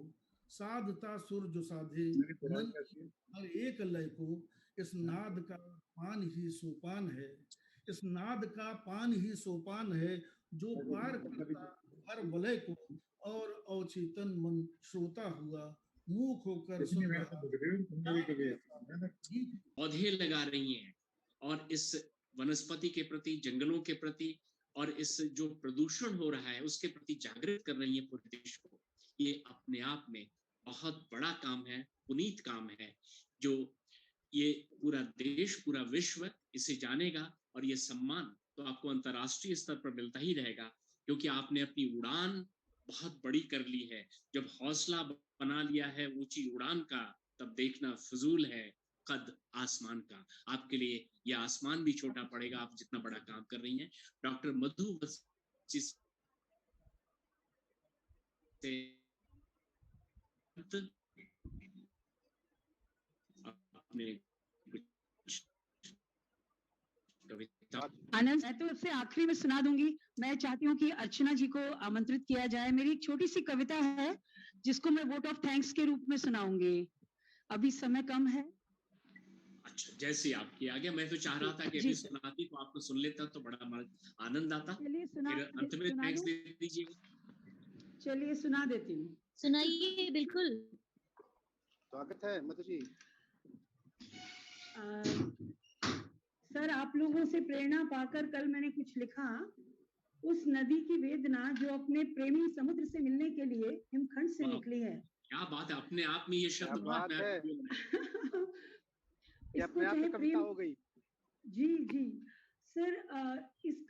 साधता सुर जो साधे मन की हर एक लय को। इस नाद का पान ही सोपान है, इस नाद का पान ही सोपान है, जो पार करता हर वलय को। और अवचेतन मन श्रोता हुआ, मूक होकर सुन रहा। पौधे लगा रही हैं और इस वनस्पति के प्रति, जंगलों के प्रति और इस जो प्रदूषण हो रहा है उसके प्रति जागृत कर रही है पूरे देश को। ये अपने आप में बहुत बड़ा काम है, पुनीत काम है, जो ये पूरा देश, पूरा विश्व इसे जानेगा। और ये सम्मान तो आपको अंतर्राष्ट्रीय स्तर पर मिलता ही रहेगा, क्योंकि आपने अपनी उड़ान बहुत बड़ी कर ली है। जब हौसला बना लिया है ऊंची उड़ान का, तब देखना फजूल है कद आसमान का। आपके लिए यह आसमान भी छोटा पड़ेगा, आप जितना बड़ा काम कर रही हैं। डॉक्टर मधु वत्स अपने आनंद, मैं तो उससे आखिरी में सुना दूंगी। मैं चाहती हूँ कि अर्चना जी को आमंत्रित किया जाए। मेरी एक छोटी सी कविता है जिसको मैं वोट ऑफ थैंक्स के रूप में सुनाऊंगी। अभी समय कम है। अच्छा, जैसे आपकी आ गया। मैं तो चाह रहा था कि अभी सुनाती तो आपको सुन लेता तो बड़ा आनंद आता। चलिए फिर अंत में थैंक्स दे दीजिए। चलिए सुना देती हूँ। सुनाइए, बिल्कुल। स्वागत है मधु जी। सर, आप लोगों से प्रेरणा पाकर कल मैंने कुछ लिखा। उस नदी की वेदना जो अपने प्रेमी समुद्र से मिलने के लिए हिमखंड से निकली है। क्या बात है, अपने आप में ये शब्द बात है। ये अपने आप में कविता हो गई। जी जी सर, इस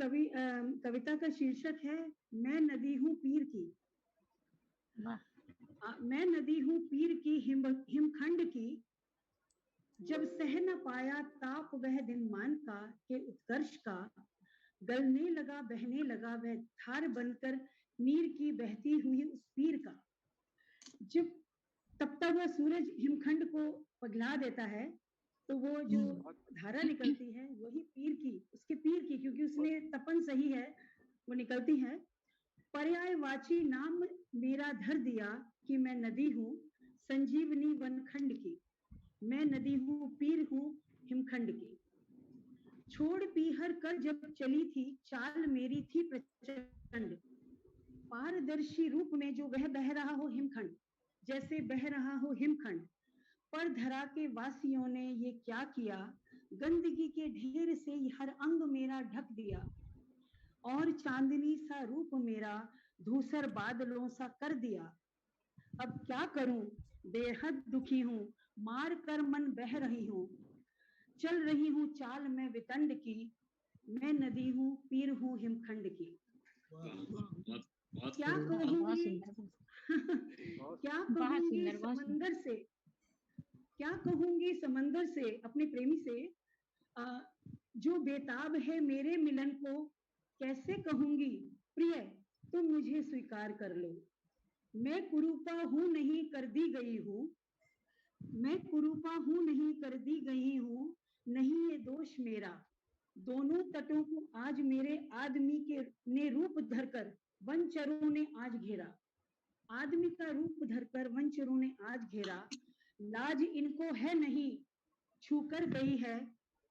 कविता का शीर्षक है मैं नदी हूँ पीर की। मैं नदी हूँ पीर की, हिमखंड की। जब सह न पाया ताप वह दिन मान का के उत्कर्ष का, गलने लगा बहने लगा वह धार बनकर नीर की बहती हुई उस पीर का। जब तपता हुआ सूरज हिमखंड को पगला देता है तो वो जो धारा निकलती है वही पीर की, उसके पीर की, क्योंकि उसने तपन सही है, वो निकलती है। पर्यायवाची नाम मेरा धर दिया कि मैं नदी हूँ संजीवनी वनखंड की। मैं नदी हूँ पीर हूँ हिमखंड की। छोड़ पीहर कर जब चली थी चाल मेरी थी प्रचंड। पारदर्शी रूप में जो वह बह रहा हो हिमखंड, जैसे बह रहा हो हिमखंड। पर धरा के वासियों ने ये क्या किया, गंदगी के ढेर से हर अंग मेरा ढक दिया। और चांदनी सा रूप मेरा धूसर बादलों सा कर दिया। अब क्या करूं, बेहद दुखी हूं, मार कर मन बह रही हूं। चल रही हूं चाल में वितंड की, मैं नदी हूं पीर हूं हिमखंड की। क्या कहूंगी क्या कहूंगी समंदर से, क्या कहूंगी समंदर से अपने प्रेमी से, जो बेताब है मेरे मिलन को। कैसे कहूंगी प्रिय तुम मुझे स्वीकार कर लो। मैं कुरूपा हूं नहीं कर दी गई हूं, मैं कुरूपा हूं नहीं कर दी गई हूं। नहीं ये दोष मेरा, दोनों तटों को आज मेरे आदमी के ने रूप धरकर वनचरों ने आज घेरा। आदमी का रूप धरकर वनचरों ने आज घेरा। लाज इनको है नहीं, छूकर गई है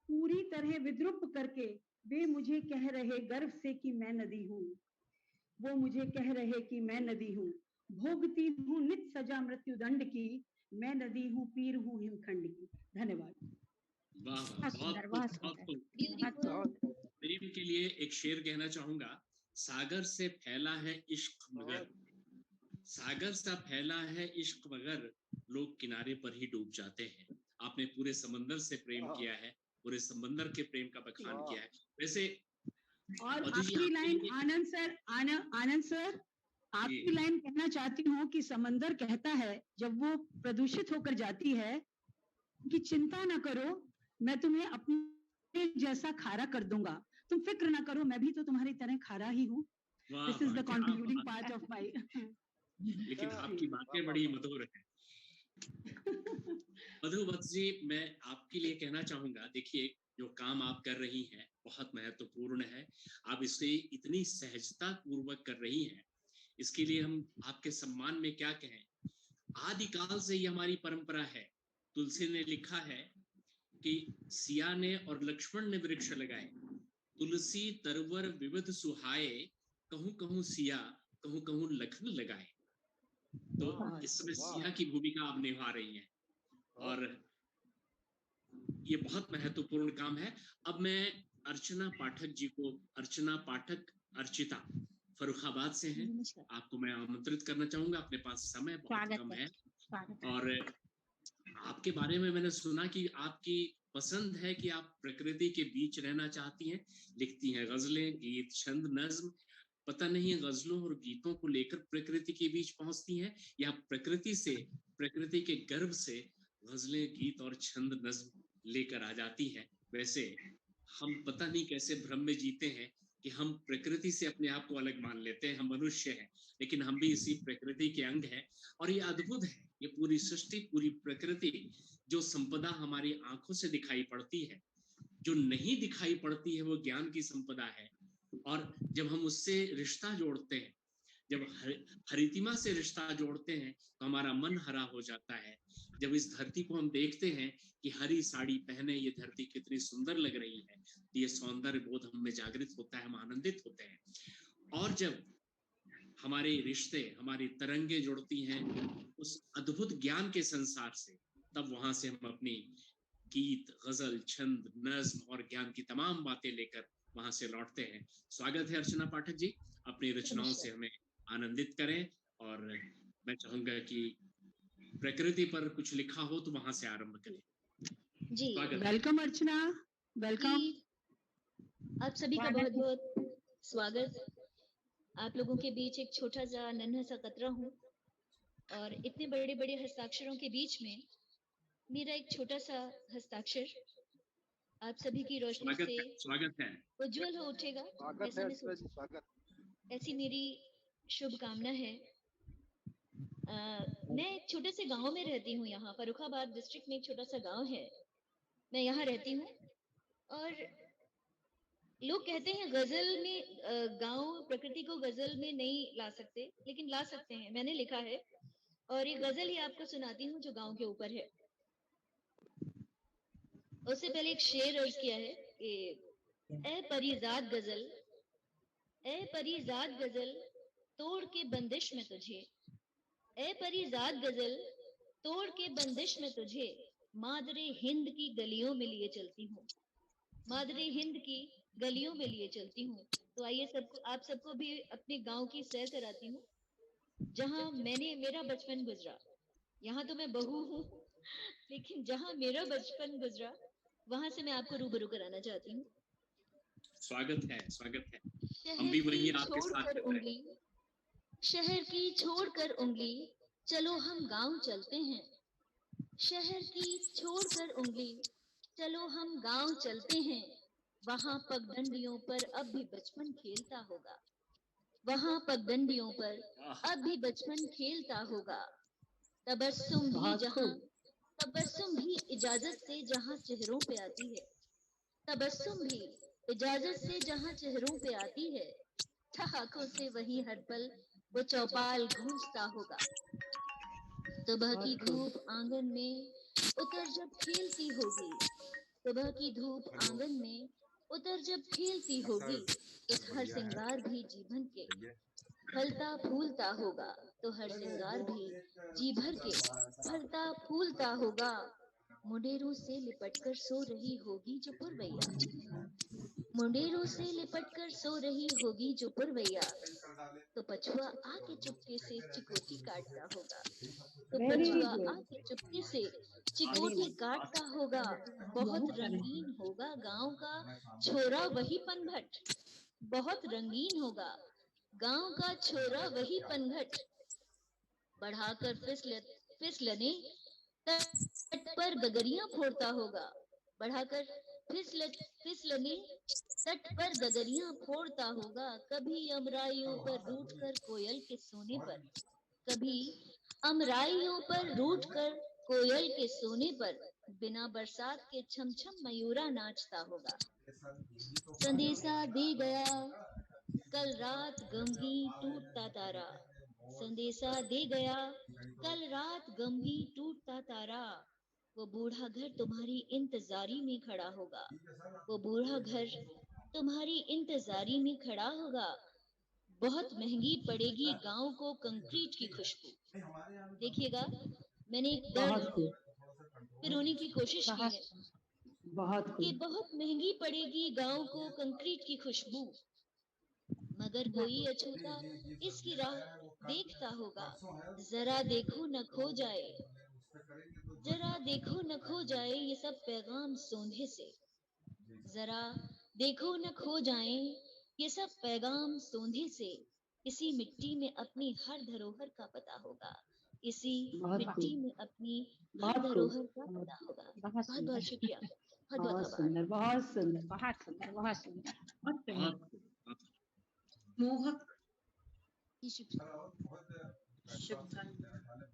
पूरी तरह विद्रुप करके। वे मुझे कह रहे गर्व से कि मैं नदी हूँ, वो मुझे कह रहे कि मैं नदी हूँ। भोगती हूँ नित सजा मृत्यु दंड की, मैं नदी हूँ पीर हूँ हिमखंड की। धन्यवाद। प्रेम के लिए एक शेर कहना चाहूंगा। सागर से फैला है इश्क मगर, सागर सा फैला है इश्क मगर, लोग किनारे पर ही डूब जाते हैं। आपने पूरे समंदर से प्रेम किया है, पूरे समंदर के प्रेम का बखान किया है। वैसे और मधु जी, आखिरी लाइन आपके आनंद सर आपकी लाइन कहना चाहती हूँ कि समंदर कहता है जब वो प्रदूषित होकर जाती है कि चिंता ना करो, मैं तुम्हें अपने जैसा खारा कर दूंगा, तुम फिक्र ना करो, मैं भी तो तुम्हारी तरह खारा ही हूँ। वाह दिस इज वाह, द क्या कंक्लूडिंग बात पार्ट है। ऑफ माय लेकिन क्या आपकी बातें बड़ी मधुर है। मधु वत्स जी, मैं आपके लिए कहना चाहूंगा, देखिए जो काम आप कर रही हैं बहुत महत्वपूर्ण है। आप इसे इतनी सहजता पूर्वक कर रही हैं, इसके लिए हम आपके सम्मान में क्या कहें। आदिकाल से ये हमारी परंपरा है। तुलसी ने लिखा है कि सिया ने और लक्ष्मण ने वृक्ष लगाए, तुलसी तरवर विविध सुहाए, कहूं कहूं सिया कहूं कहूं लखन लगाए। तो इस समय सिया की भूमिका आप निभा रही हैं और ये बहुत महत्वपूर्ण काम है। अब मैं अर्चना पाठक जी को, अर्चना पाठक अर्चिता फरुखाबाद से हैं, आपको मैं आमंत्रित करना चाहूंगा। अपने पास समय बहुत कम है और आपके बारे में मैंने सुना कि आपकी पसंद है कि आप प्रकृति के बीच रहना चाहती हैं, लिखती हैं गजलें, गीत, छंद, नज्म। पता नहीं गजलों और गीतों को लेकर प्रकृति के बीच पहुंचती हैं या प्रकृति से, प्रकृति के गर्भ से गजलें, गीत और छंद, नज्म लेकर आ जाती हैं। वैसे हम पता नहीं कैसे भ्रम में जीते हैं कि हम प्रकृति से अपने आप को अलग मान लेते हैं, हम मनुष्य हैं, लेकिन हम भी इसी प्रकृति के अंग हैं। और ये अद्भुत है, ये पूरी सृष्टि, पूरी प्रकृति, जो संपदा हमारी आंखों से दिखाई पड़ती है, जो नहीं दिखाई पड़ती है, वो ज्ञान की संपदा है। और जब हम उससे रिश्ता जोड़ते हैं, जब हरितिमा से रिश्ता जोड़ते हैं, तो हमारा मन हरा हो जाता है। जब इस धरती को हम देखते हैं कि हरी साड़ी पहने ये धरती कितनी सुंदर लग रही है, ये सौंदर्य बोध हम में जागृत होता है, हम आनंदित होते हैं। और जब हमारे रिश्ते, हमारी तरंगे जुड़ती हैं उस अद्भुत ज्ञान के संसार से, तब वहां से हम अपनी गीत, गजल, छंद, नज्म और ज्ञान की तमाम बातें लेकर वहां से लौटते हैं। स्वागत है अर्चना पाठक जी, अपनी रचनाओं से हमें आनंदित करें। और मैं चाहूंगा कि प्रकृति पर कुछ लिखा हो तो वहां से आरंभ करें जी। वेलकम अर्चना, वेलकम। आप सभी का बहुत बहुत स्वागत। आप लोगों के बीच एक छोटा सा नन्हा सा कतरा हूँ और इतने बड़े बड़े हस्ताक्षरों के बीच में मेरा एक छोटा सा हस्ताक्षर आप सभी की रोशनी से स्वागत है, उज्जवल हो उठेगा, ऐसा मैं सोचती, ऐसी मेरी शुभकामना है। मैं एक छोटे से गांव में रहती हूँ, यहाँ फरुखाबाद डिस्ट्रिक्ट में एक छोटा सा गांव है, मैं यहाँ रहती हूँ। और लोग कहते हैं गजल में गांव प्रकृति को गजल में नहीं ला सकते, लेकिन ला सकते हैं। मैंने लिखा है और ये गजल ही आपको सुनाती हूँ जो गांव के ऊपर है। उससे पहले एक शेर अर्ज किया है कि ए परिजात गजल, ए परिजात गजल तोड़ के बंदिश में तुझे, ए परिजात गजल तोड़ के बंदिश में तुझे, मादरे हिंद की गलियों में लिए चलती हूँ, मादरे हिंद की गलियों में लिए चलती हूँ। तो आइए सबको, आप सबको भी अपने गांव की सैर कराती हूँ, जहां मेरा बचपन गुजरा। यहाँ तो मैं बहू हूँ, लेकिन जहां मेरा बचपन गुजरा वहां से मैं आपको रूबरू कराना चाहती हूँ। स्वागत है, स्वागत है। हम भी वही आपके साथ उंगली, शहर की छोड़कर उंगली, चलो हम गांव चलते हैं। शहर की छोड़कर उंगली, चलो हम गांव चलते हैं। वहां पगडंडियों पर अब भी बचपन खेलता होगा, वहां पगडंडियों पर अब भी बचपन खेलता होगा। तबस्सुम भी इजाजत से जहां चेहरों पे आती है, तबस्सुम भी इजाजत से जहां चेहरों पे आती है। ठहाकों से वही हर पल वो चौपाल गूंजता होगा। सुबह की धूप आंगन में उतर जब खिलती होगी, सुबह की धूप आंगन में उतर जब खिलती होगी, तो हर श्रृंगार भी जीवन के फलता फूलता होगा, तो हर श्रृंगार भी जी भर के फलता फूलता होगा। मुंडेरों से लिपटकर सो रही होगी जो पुरवैया, मुंडेरों से लिपटकर सो रही होगी जो पुरवैया, तो पछुआ आके चुपके से चिकोटी काटता होगा, तो पछुआ आके चुपके से चिकोटी काटता होगा। बहुत रंगीन होगा गांव का छोरा वही पनघट, बहुत रंगीन होगा। गांव का छोरा वही पनघट, बढ़ाकर फिसलने तट पर गगरियां फोड़ता होगा। बढ़ाकर फिसलने तट पर गगरियां फोड़ता होगा। कभी अमराइयों पर रूठकर कोयल के सोने पर, कभी अमराइयों पर रूठकर कोयल के सोने पर, बिना बरसात के छमछम मयूरा नाचता होगा। संदेशा दे गया कल रात गमगीन टूटता तारा, संदेशा दे गया कल रात गमगीन टूटता तारा। वो बूढ़ा घर तुम्हारी इंतजारी में खड़ा होगा, वो बूढ़ा घर तुम्हारी इंतजारी में खड़ा होगा। बहुत महंगी पड़ेगी गांव को कंक्रीट की खुशबू। देखिएगा, मैंने एक बहुत दर्द खूब, पिरोने की कोशिश की है बहुत कि खूब। बहुत महंगी पड़ेगी गांव को कंक्रीट की खुशबू, मगर कोई अछूता इसकी राह देखता होगा। जरा देखो न खो जाए, जरा देखो न खो जाए ये सब पैगाम सोंधे से। जरा देखो न खो जाए ये सब पैगाम सोंधे से। इसी मिट्टी में अपनी हर धरोहर का पता होगा, इसी बहुत मिट्टी खूब, में अपनी हर बहुत खूब, धरोहर का बहुत पता होगा। बहुत बहुत सुंदर, बहुत शुक्रिया, बहुत बहुत बहुत आभार। सुंदर, बहुत सुंदर। बहुत सुंदर, बहुत सुंदर। बहुत प्रेम, बहुत मोहक जी शुक्रिया। शुभकामनाएं।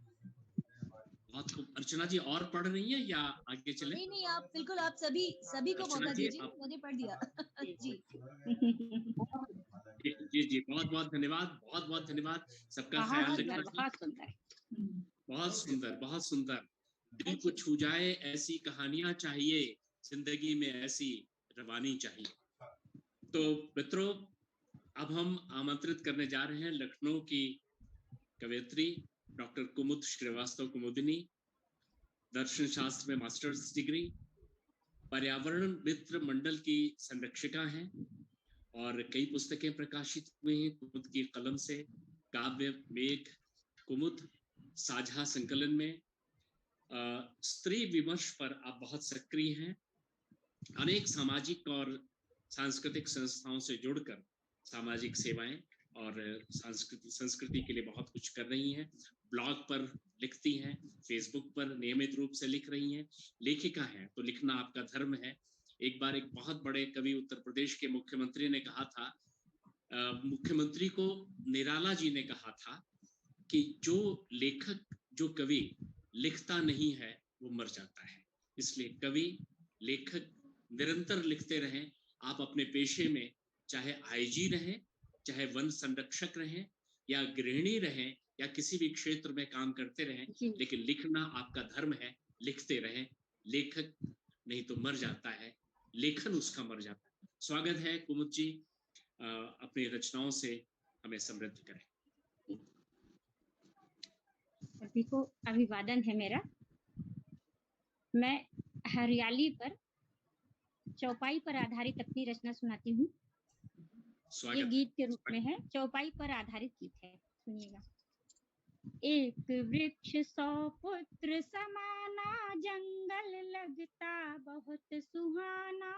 बहुत खूब। अर्चना जी और पढ़ रही हैं या आगे चले? नहीं नहीं, आप बिल्कुल, आप सभी सभी को अर्चना मौका जी दीजिए, आप मैंने पढ़ दिया। जी जी बहुत बहुत धन्यवाद, बहुत बहुत धन्यवाद। सबका बहुत ख्याल सुंदर, रखना जी। बहुत सुंदर। बहुत सुंदर, बहुत सुंदर। दिल को छू जाए ऐसी कहानियां चाहिए, जिंदगी में ऐसी रवानी चाहिए। तो मित्रों, अब हम आमंत्रित करने जा रहे हैं लखनऊ की कवयित्री डॉक्टर कुमुद श्रीवास्तव कुमुदिनी, दर्शन शास्त्र में मास्टर्स डिग्री, पर्यावरण मित्र मंडल की संरक्षिका हैं और कई पुस्तकें प्रकाशित हुई हैं कुमुद की कलम से। काव्य मेघ कुमुद साझा संकलन में स्त्री विमर्श पर आप बहुत सक्रिय हैं। अनेक सामाजिक और सांस्कृतिक संस्थाओं से जुड़कर सामाजिक सेवाएं और संस्कृति के लिए बहुत कुछ कर रही हैं। ब्लॉग पर लिखती हैं, फेसबुक पर नियमित रूप से लिख रही हैं, लेखिका हैं, तो लिखना आपका धर्म है। एक बार एक बहुत बड़े कवि उत्तर प्रदेश के मुख्यमंत्री ने कहा था, मुख्यमंत्री को निराला जी ने कहा था कि जो लेखक, जो कवि लिखता नहीं है वो मर जाता है। इसलिए कवि लेखक निरंतर लिखते रहें। आप अपने पेशे में चाहे आईजी रहें, चाहे वन संरक्षक रहें या गृहिणी रहें या किसी भी क्षेत्र में काम करते रहें, लेकिन लिखना आपका धर्म है। लिखते रहें। लेखक नहीं तो मर जाता है, लेखन उसका मर जाता है। स्वागत है कुमुद जी, अपनी रचनाओं से हमें समृद्ध करें। सभी को अभिवादन है मेरा। मैं हरियाली पर, चौपाई पर आधारित अपनी रचना सुनाती हूँ। ये गीत के रूप में है, चौपाई पर आधारित गीत है, सुनिएगा। एक वृक्ष 100 पुत्र समाना, जंगल लगता बहुत सुहाना।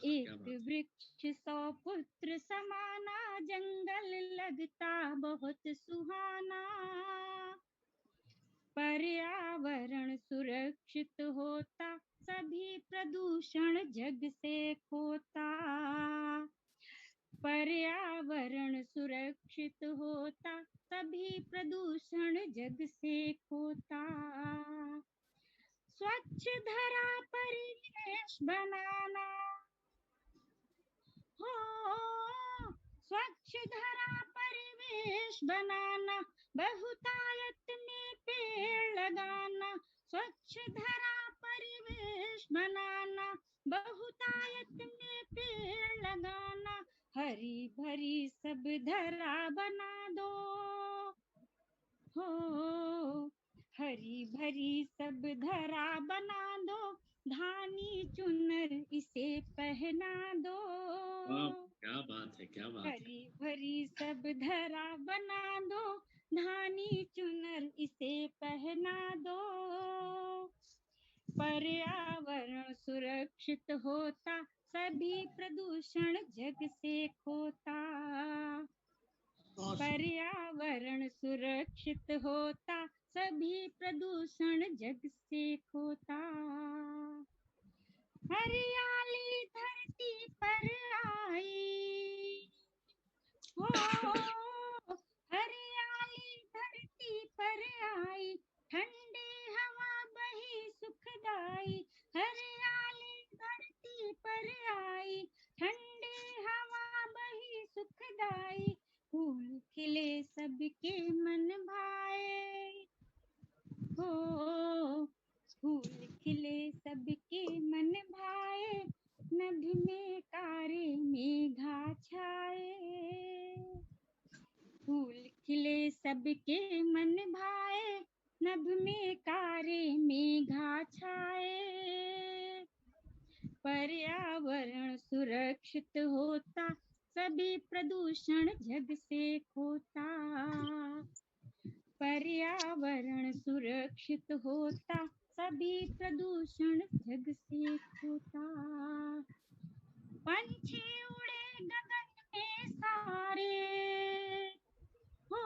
एक वृक्ष 100 पुत्र समाना, जंगल लगता बहुत सुहाना। पर्यावरण सुरक्षित होता, सभी प्रदूषण जग से खोता। पर्यावरण सुरक्षित होता, सभी प्रदूषण जग से खोता। स्वच्छ धरा परिवेश बनाना हो, स्वच्छ धरा परिवेश बनाना, बहुतायत में पेड़ लगाना। स्वच्छ धरा परिवेश बनाना, बहुतायत में पेड़ लगाना। हरी भरी सब धरा बना दो हो, हरी भरी सब धरा बना दो, धानी चुनर इसे पहना दो। क्या बात है, क्या बात है। हरी भरी सब धरा बना दो, धानी चुनर इसे पहना दो। पर्यावरण सुरक्षित होता, सभी प्रदूषण जग से खोता। पर्यावरण सुरक्षित होता, सभी प्रदूषण जग से खोता। हरियाली धरती पर आई हो, हरियाली धरती पर आई, ठंडी हवा बही सुखदाई। हरियाली धरती पर आई, ठंडी हवा बही सुखदाई। फूल खिले सबके मन भाए हो, फूल खिले सबके मन भाए, नभ में कारे मेघा छाए। फूल खिले सबके मन भाए, नभ में कारे मेघा छाए। पर्यावरण सुरक्षित होता, सभी प्रदूषण जग से खोता। पर्यावरण सुरक्षित होता, सभी प्रदूषण जग से खोता। पंछी उड़े गगन में सारे हो,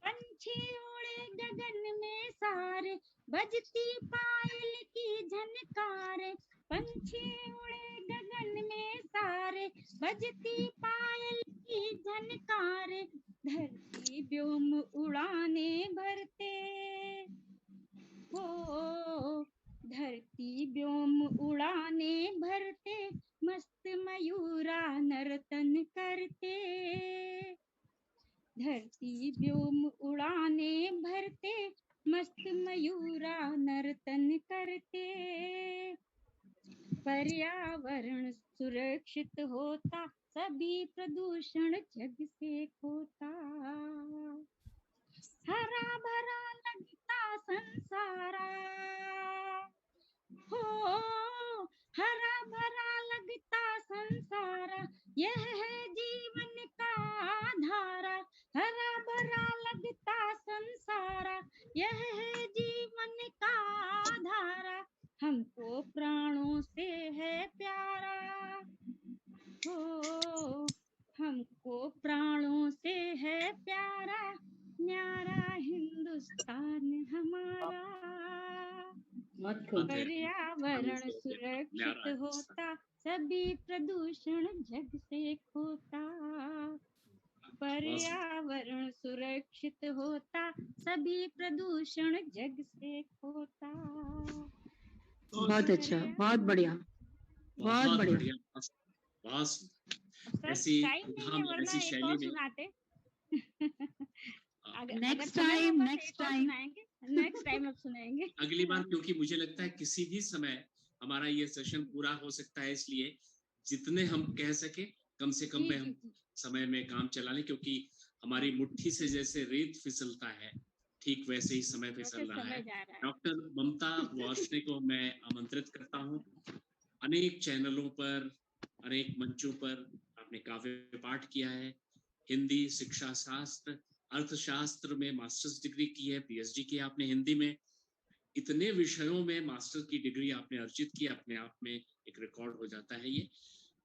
पंछी उड़े गगन में सारे, बजती पायल की झनकारे। पंछी उड़े गगन में सारे, बजती पायल की झनकारे। धरती व्योम उड़ाने भरते हो, धरती व्योम उड़ाने भरते, मस्त मयूरा नर्तन करते। धरती व्योम उड़ाने भरते, मस्त मयूरा नर्तन करते। पर्यावरण सुरक्षित होता, सभी प्रदूषण जग से खोता। हरा भरा लगता संसारा हो, हरा भरा लगता संसारा, यह है जीवन का धारा। हरा भरा लगता संसारा, यह है जीवन का धारा। हमको प्राणों से है प्यारा हो, हमको प्राणों से है प्यारा, न्यारा हिंदुस्तान हमारा। पर्यावरण सुरक्षित होता, सभी प्रदूषण जग से खोता। पर्यावरण सुरक्षित होता, सभी प्रदूषण जग से खोता। बहुत अच्छा, बहुत बढ़िया, बहुत बढ़िया। ऐसी टाइम नहीं है, वरना ऐसी एक शैली और में सुनाते। Next time, next time, next time अब सुनाएंगे। अगली बार, क्योंकि मुझे लगता है किसी भी समय हमारा ये सेशन पूरा हो सकता है, इसलिए जितने हम कह सके कम से कम में हम समय में काम चला लें, क्योंकि हमारी मुट्ठी से जैसे रेत फिसलता है, ठीक वैसे ही समय फिसल रहा है। डॉक्टर ममता वार्ष्णेय को मैं आमंत्रित करता हूँ। अनेक चैनलों पर, अनेक मंचों पर आपने काव्य पाठ किया है। हिंदी, शिक्षा शास्त्र, अर्थशास्त्र में मास्टर्स डिग्री की है, पीएचडी की आपने हिंदी में। इतने विषयों में मास्टर की डिग्री आपने अर्जित की, अपने आप में एक रिकॉर्ड हो जाता है ये।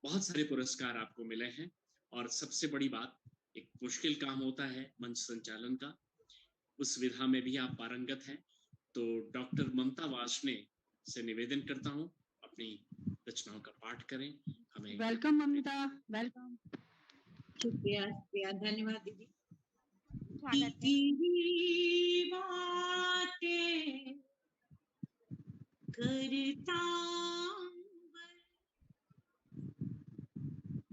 बहुत सारे पुरस्कार आपको मिले हैं, और सबसे बड़ी बात, एक मुश्किल काम होता है मंच संचालन का, उस विधा में भी आप पारंगत हैं। तो डॉक्टर ममता वार्ष्णेय से निवेदन करता हूँ, अपनी रचनाओं का पाठ करें। हमें वेलकम ममता, वेलकम। शुक्रिया, शुक्रिया, धन्यवाद दीदी। स्वागत है। करता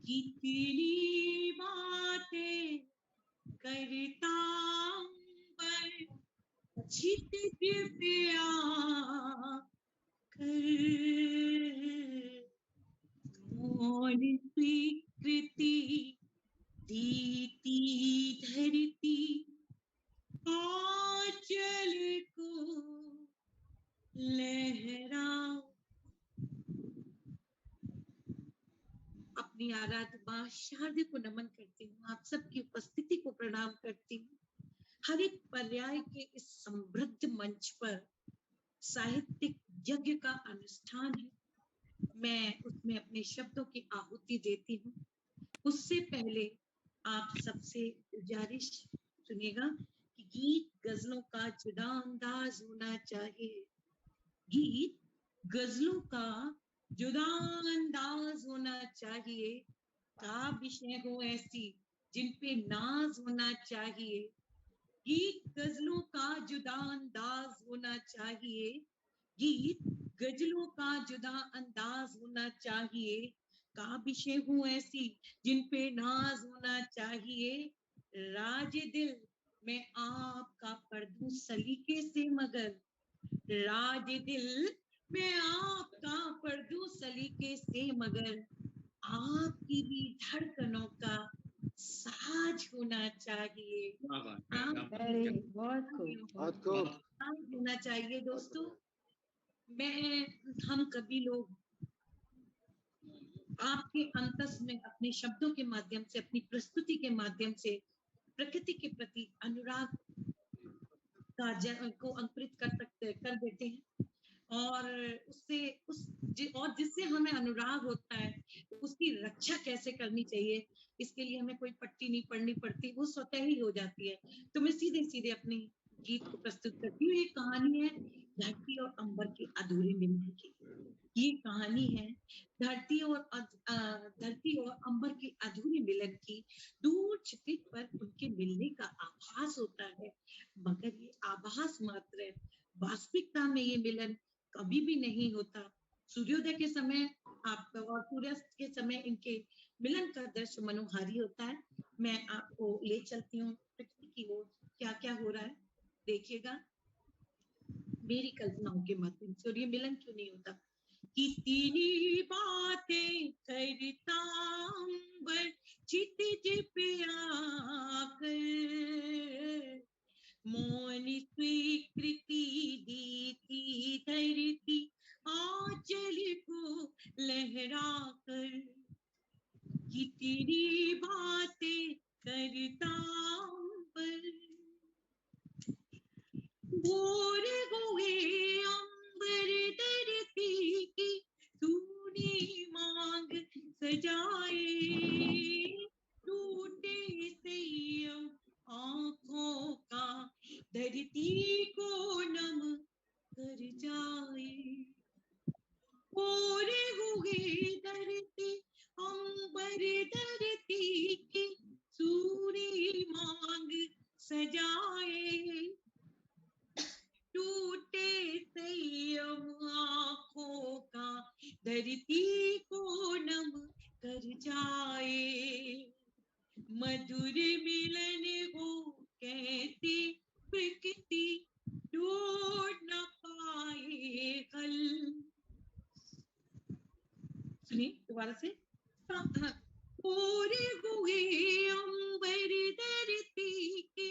कितनी बातें करता चित कृपया कर, कौन स्वीकृति देती धरती आंचल को लहराओ। अपनी आराध्य मां शारदे को नमन करती हूँ, आप सबकी उपस्थिति को प्रणाम करती हूँ। हर एक पर्याय के इस समृद्ध मंच पर साहित्यिक यज्ञ का अनुष्ठान है। मैं उसमें अपने शब्दों की आहुति देती हूँ। उससे पहले आप सबसे गुजारिश सुनिएगा कि गीत गजलों का जुदा अंदाज होना चाहिए। गीत गजलों का जुदा अंदाज होना चाहिए। का विषय हो ऐसी जिन पे नाज होना चाहिए। गीत गजलों का जुदा अंदाज होना चाहिए। गीत गजलों का जुदा अंदाज होना चाहिए। का विषय हो ऐसी जिन पे नाज होना चाहिए। राज दिल में आपका पढ़ूं सलीके से मगर। राज दिल में आपका पढ़ूं सलीके से मगर। आपकी भी धड़कनों का साज होना चाहिए। बहुत खूब। साज होना चाहिए दोस्तों। हम कभी लोग आपके अंतस में अपने शब्दों के माध्यम से, अपनी प्रस्तुति के माध्यम से प्रकृति के प्रति अनुराग को अंकुरित कर देते हैं और और जिससे हमें अनुराग होता है उसकी रक्षा कैसे करनी चाहिए, इसके लिए हमें कोई पट्टी नहीं पढ़नी पड़ती, वो स्वतः ही हो जाती है। तो मैं सीधे सीधे अपने गीत को प्रस्तुत करती हूँ। ये कहानी है धरती और अंबर के अधूरे मिलन की। ये कहानी है धरती और अंबर के अधूरे मिलन की। दूर क्षितिज पर उनके मिलने का आभास होता है, मगर ये आभास मात्र है। वास्तविकता में ये मिलन कभी भी नहीं होता। सूर्योदय के समय और सूर्यास्त के समय इनके मिलन का दृश्य मनोहारी होता है। मैं आपको ले चलती हूँ प्रकृति की ओर, क्या क्या हो रहा है देखिएगा मेरी कल्पनाओं के माध्यम से। और ये मिलन क्यों नहीं होता? कितनी बातें करता अंबर क्षितिज पे आकर। मौन स्वीकृति देती धरती आंचल को लहरा कर। कितनी बातें करता अंबर। भोर हुए अंबर धरती की तूने मांग सजाए। टूटे संयम आंखों का धरती को नम कर जाए। भोर हुए धरती अंबर धरती की सूरी मांग सजाए। टूटे संयम आंखों का धरती को नम कर जाए। मधुर मिलन हो कहती प्रकृति ढूंढ न पाए हल। सुनिए दोबारा से। पूरे हुए अंबर धरती के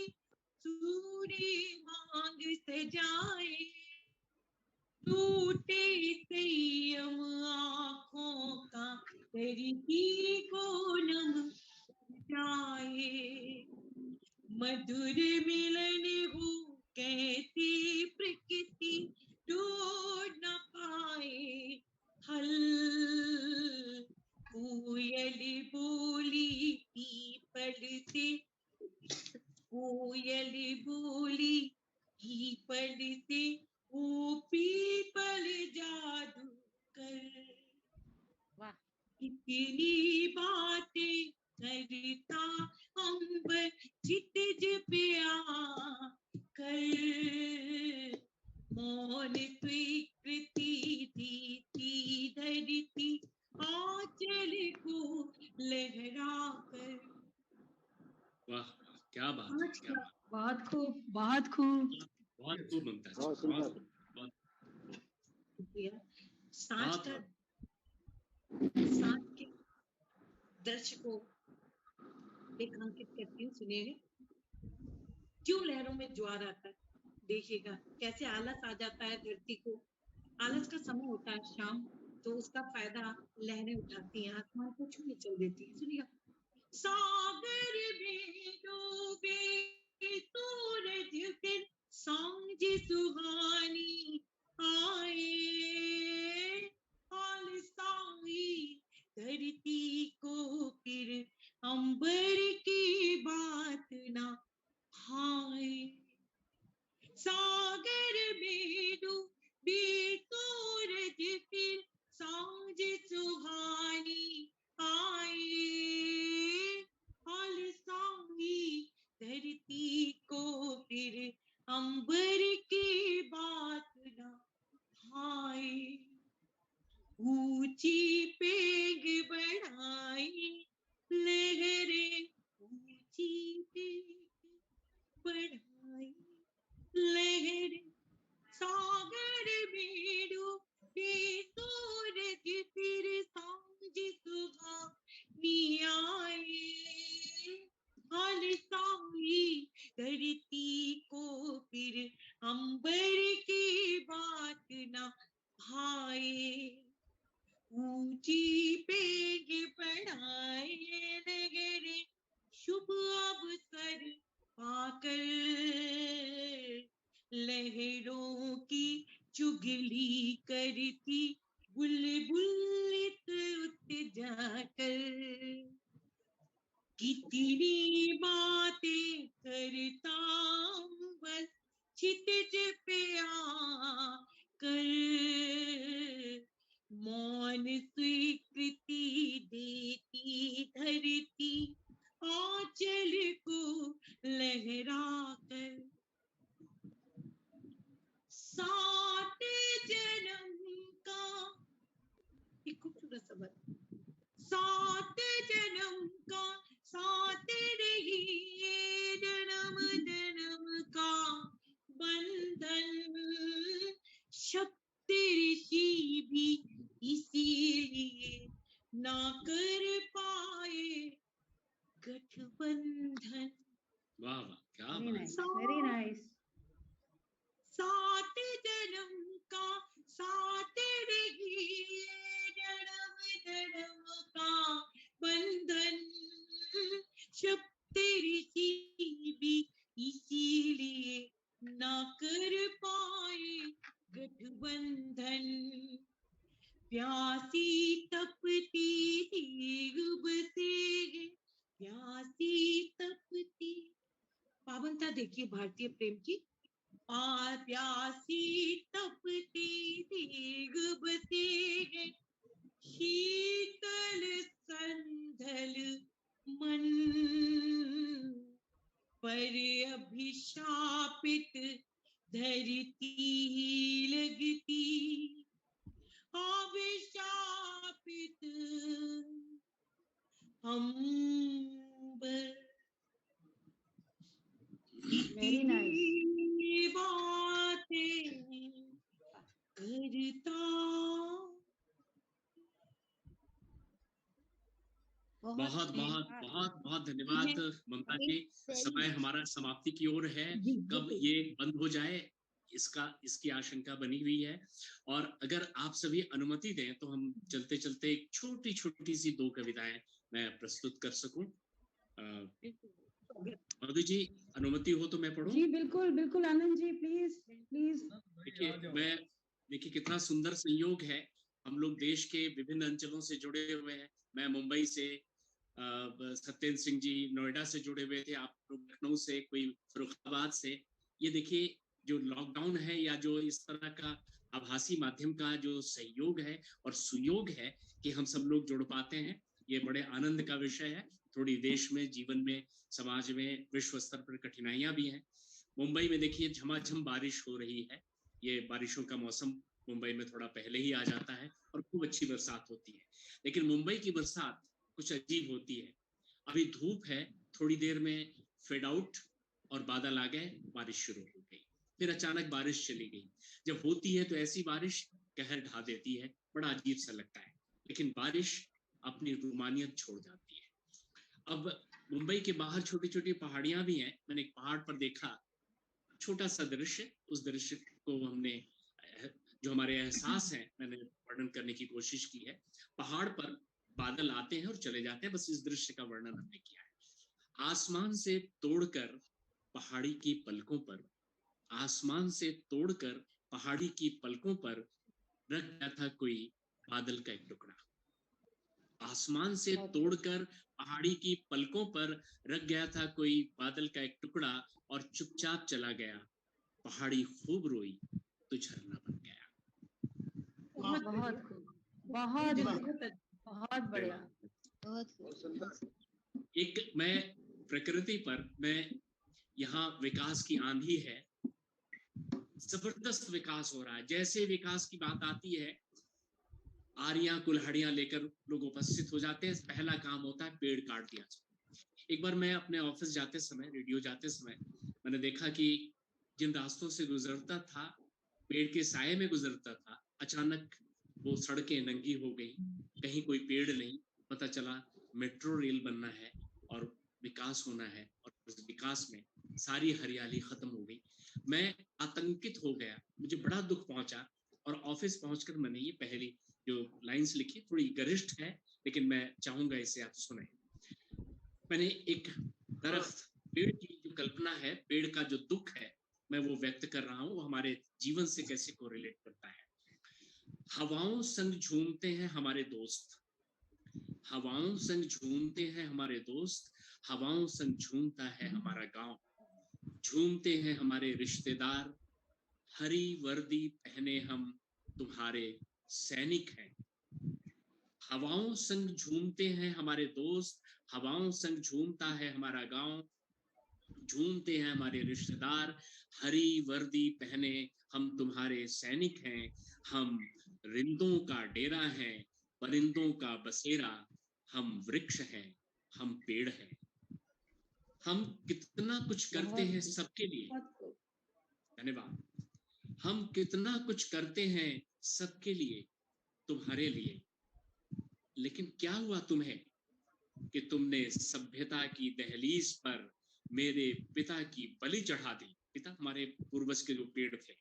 सूरी मांग सजाए। टूटे संयम आंखों का धरती को नम जाए। मधुर मिलन हो कहती प्रकृति ढूंढ न पाए हल। कोयल बोली पीपल से, कोयल बोली पीपल से, वो पीपल जादू कर। वाह, इतनी बातें करता अंबर क्षितिज पे आकर। मौन स्वीकृति देती धरती आंचल को लहरा कर। वाह, क्या बात है, क्या बात। बहुत खूब, बहुत खूब, बहुत खूब मुमताज, बहुत बहुत। सांझ के दृश्य को रेखांकित करती हूँ, सुनिएगा। क्यों लहरों में ज्वार आता है, देखिएगा कैसे आलस आ जाता है धरती को। आलस का समय होता है शाम, तो उसका फायदा लहरें उठाती हैं, आसमान को छूने चल देती है। सुनिएगा। सागर में डूबे सूरज फिर सांझ सुहानी आए। अंबर की बात ना हाय, सागर में डूबी सूरज फिर सांझ सुहानी आए, अलसाई धरती को फिर अंबर की बात ना हाय, ऊंची पेग बढ़ाई लहरें, ऊंची पेग बढ़ाई लहरें, सागर में डूबे सूरज फिर सांझ सुहानी आए, अलसाई धरती को फिर अंबर की बात ना भाए, ऊंची पेग बढ़ाए नगरे, शुभ अवसर पाकर लहरों की चुगली करती बुलबुल उठ जाकर, कितनी बातें करता बस क्षितिज पे आकर, मौन स्वीकृति देती धरती आंचल को लहराकर, सात जन्म का एक खूबसूरत शब्द, सात जन्म का साथ रही ये जन्म जन्म का बंधन, सप्त ऋषि भी इसीलिए ना कर पाए गठबंधन। वाह वाह, क्या वेरी बात। Nice, very nice. सात जन्म का साथ रही जन्म जन्म का बंधन, सप्त ऋषि भी इसीलिए ना कर पाए गठबंधन, प्यासी तपती थी बसे, प्यासी तपती, पावनता देखिए भारतीय प्रेम की, प्यासी तपती थी बसे, शीतल संधल मन पर अभिशापित धरती लगती, अभिशापित अंबर, वेरी नाइस। बातें करता। बहुत बहुत बहुत बहुत धन्यवाद ममता जी। समय हमारा समाप्ति की ओर है, कब ये बंद हो जाए इसकी आशंका बनी हुई है, और अगर आप सभी अनुमति दें तो हम चलते चलते एक छोटी छोटी सी 2 कविताएं मैं प्रस्तुत कर सकूं। मधु जी, अनुमति हो तो मैं पढ़ूं? जी बिल्कुल बिल्कुल, आनंद जी प्लीज प्लीज। देखिए कितना सुंदर संयोग है, हम लोग देश के विभिन्न अंचलों से जुड़े हुए हैं। मैं मुंबई से, सत्येंद्र सिंह जी नोएडा से जुड़े हुए थे, आप लोग लखनऊ से, कोई फर्रुखाबाद से। ये देखिए जो लॉकडाउन है या जो इस तरह का आभासी माध्यम का जो सहयोग है और सुयोग है कि हम सब लोग जुड़ पाते हैं, ये बड़े आनंद का विषय है। थोड़ी देश में, जीवन में, समाज में, विश्व स्तर पर कठिनाइयां भी हैं। मुंबई में देखिए झमाझम बारिश हो रही है, ये बारिशों का मौसम मुंबई में थोड़ा पहले ही आ जाता है और खूब अच्छी बरसात होती है। लेकिन मुंबई की बरसात कुछ अजीब होती है। अभी धूप है, थोड़ी देर में फेड आउट और बादल आ गए, बारिश शुरू हो गई, फिर अचानक बारिश चली गई। जब होती है तो ऐसी बारिश कहर ढा देती है, बड़ा अजीब सा लगता है, लेकिन बारिश अपनी रूमानियत छोड़ जाती है। अब मुंबई के बाहर छोटी छोटी पहाड़ियां भी हैं। मैंने एक पहाड़ पर देखा छोटा सा दृश्य, उस दृश्य को हमने, जो हमारे एहसास हैं, मैंने वर्णन करने की कोशिश की है। पहाड़ पर बादल आते हैं और चले जाते हैं, बस इस दृश्य का वर्णन हमने किया है। आसमान से तोड़कर पहाड़ी की पलकों पर, आसमान से तोड़कर पहाड़ी की पलकों पर रख गया था कोई बादल का एक टुकड़ा। आसमान से तोड़कर पहाड़ी की पलकों पर रख गया था कोई बादल का एक टुकड़ा और चुपचाप चला गया। पहाड़ी खूब रोई तो झरना बन गया। बहुत बहुत बहुत बढ़िया, बहुत एक मैं प्रकृति पर, मैं यहाँ विकास की आंधी है, जबरदस्त विकास हो रहा है। जैसे विकास की बात आती है, आरियां कुल्हाड़ियां लेकर लोग उपस्थित हो जाते हैं। पहला काम होता है पेड़ काट दिया जाए। एक बार मैं अपने ऑफिस जाते समय, रेडियो जाते समय, मैंने देखा कि जिन रास्तों से गुजरता था, पेड़ के साये में गुजरता था, अचानक वो सड़कें नंगी हो गई, कहीं कोई पेड़ नहीं। पता चला मेट्रो रेल बनना है और विकास होना है, और उस विकास में सारी हरियाली खत्म हो गई। मैं आतंकित हो गया, मुझे बड़ा दुख पहुंचा, और ऑफिस पहुंचकर मैंने ये पहली जो लाइंस लिखी, थोड़ी गरिष्ठ है लेकिन मैं चाहूंगा इसे आप सुने। मैंने एक दरख्त, पेड़ की जो कल्पना है, पेड़ का जो दुख है, मैं वो व्यक्त कर रहा हूँ। वो हमारे जीवन से कैसे कोरिलेट करता है। हवाओं संग झूमते हैं हमारे दोस्त, हवाओं संग झूमते हैं हमारे दोस्त, हवाओं संग झूमता है हमारा गांव। झूमते हैं हमारे रिश्तेदार, हरी वर्दी पहने हम तुम्हारे सैनिक हैं। हवाओं संग झूमते हैं हमारे दोस्त, हवाओं संग झूमता है हमारा गांव। झूमते हैं हमारे रिश्तेदार, हरी वर्दी पहने हम तुम्हारे सैनिक हैं। हम रिंदों का डेरा है, परिंदों का बसेरा, हम वृक्ष हैं, हम पेड़ हैं। हम कितना कुछ करते हैं सबके लिए, धन्यवाद। हम कितना कुछ करते हैं सबके लिए, तुम्हारे लिए, लेकिन क्या हुआ तुम्हें कि तुमने सभ्यता की दहलीज पर मेरे पिता की बलि चढ़ा दी। पिता हमारे पूर्वज के जो पेड़ थे।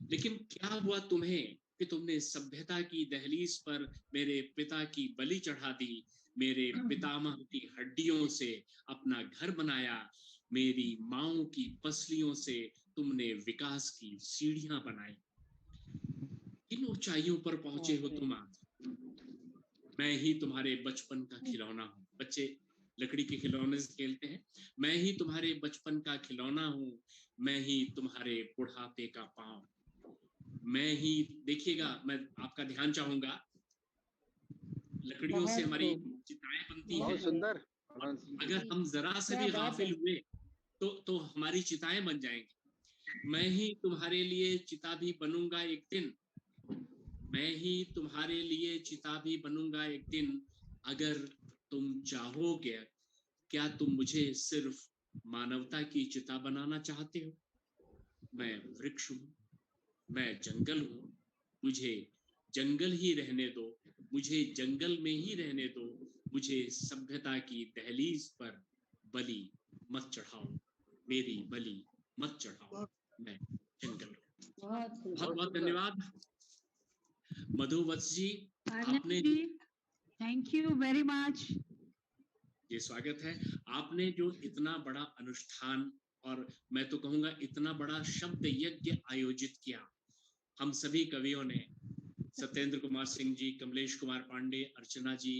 लेकिन क्या हुआ तुम्हें कि तुमने सभ्यता की दहलीज पर मेरे पिता की बलि चढ़ा दी। मेरे पितामह की हड्डियों से अपना घर बनाया, मेरी माओ की पसलियों से तुमने विकास की सीढ़ियां बनाई। किन ऊंचाइयों पर पहुंचे हो तुम आज। मैं ही तुम्हारे बचपन का खिलौना हूँ। बच्चे लकड़ी के खिलौने से खेलते हैं। मैं ही तुम्हारे बचपन का खिलौना हूँ, मैं ही तुम्हारे बुढ़ापे का पांव। मैं ही, देखिएगा, मैं आपका ध्यान चाहूंगा, लकड़ियों से हमारी चिताएं बनती हैं। सुंदर। अगर हम जरा से भी गाफिल हुए तो हमारी चिताएं बन जाएंगी। मैं ही तुम्हारे लिए चिता भी बनूंगा एक दिन, मैं ही तुम्हारे लिए चिता भी बनूंगा एक दिन। अगर तुम चाहोगे, क्या तुम मुझे सिर्फ मानवता की चिता बनाना चाहते हो। मैं वृक्ष हूँ, मैं जंगल हूँ, मुझे जंगल ही रहने दो, मुझे जंगल में ही रहने दो। मुझे सभ्यता की दहलीज पर बलि मत चढ़ाओ, मेरी बलि मत चढ़ाओ, मैं जंगल हूँ। बहुत बहुत धन्यवाद मधुवत्स जी, आपने, थैंक यू वेरी मच। ये स्वागत है। आपने जो इतना बड़ा अनुष्ठान, और मैं तो कहूंगा इतना बड़ा शब्द यज्ञ आयोजित किया, हम सभी कवियों ने, सत्येंद्र कुमार सिंह जी, कमलेश कुमार पांडे, अर्चना जी,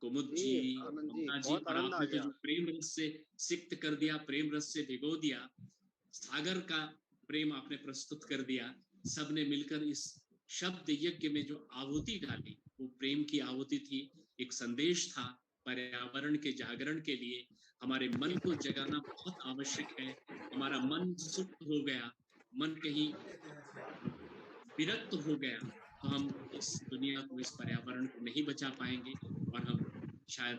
कुमुद जी, ममता जी, और आपने तो जो प्रेम रस से सिक्त कर दिया, प्रेम रस से भिगो दिया, सागर का प्रेम आपने प्रस्तुत कर दिया। सबने मिलकर इस शब्द यज्ञ में जो आहुति डाली, वो प्रेम की आहुति थी, एक संदेश था पर्यावरण के जागरण के लिए। हमारे मन को जगाना बहुत आवश्यक है। हमारा मन सुप्त हो गया, मन कहीं विरक्त हो गया, तो हम इस दुनिया को, इस पर्यावरण को नहीं बचा पाएंगे। और हम शायद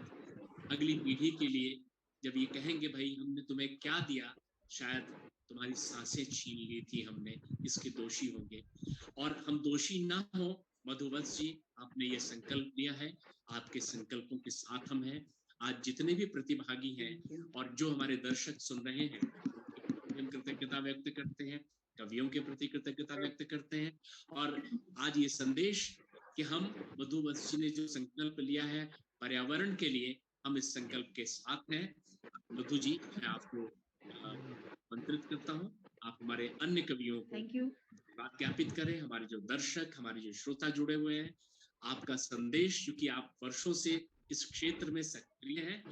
अगली पीढ़ी के लिए जब ये कहेंगे, भाई हमने तुम्हें क्या दिया, शायद तुम्हारी सांसें छीन ली थी हमने, इसके दोषी होंगे। और हम दोषी ना हो। मधुवंश जी, आपने ये संकल्प लिया है, आपके संकल्पों के साथ हम हैं। आज जितने भी प्रतिभागी हैं और जो हमारे दर्शक सुन रहे हैं, हम कृतज्ञता व्यक्त करते हैं, कवियों के प्रति कृतज्ञता व्यक्त करते हैं। और आज ये संदेश कि हम, मधुवंश जी ने जो संकल्प लिया है पर्यावरण के लिए, हम इस संकल्प के साथ हैं। मधु जी, मैं आपको आमंत्रित करता हूँ, आप हमारे अन्य कवियों को बात ज्ञापित करें। हमारे जो दर्शक, हमारे जो श्रोता जुड़े हुए हैं, आपका संदेश, क्योंकि आप वर्षों से इस क्षेत्र में सक्रिय हैं,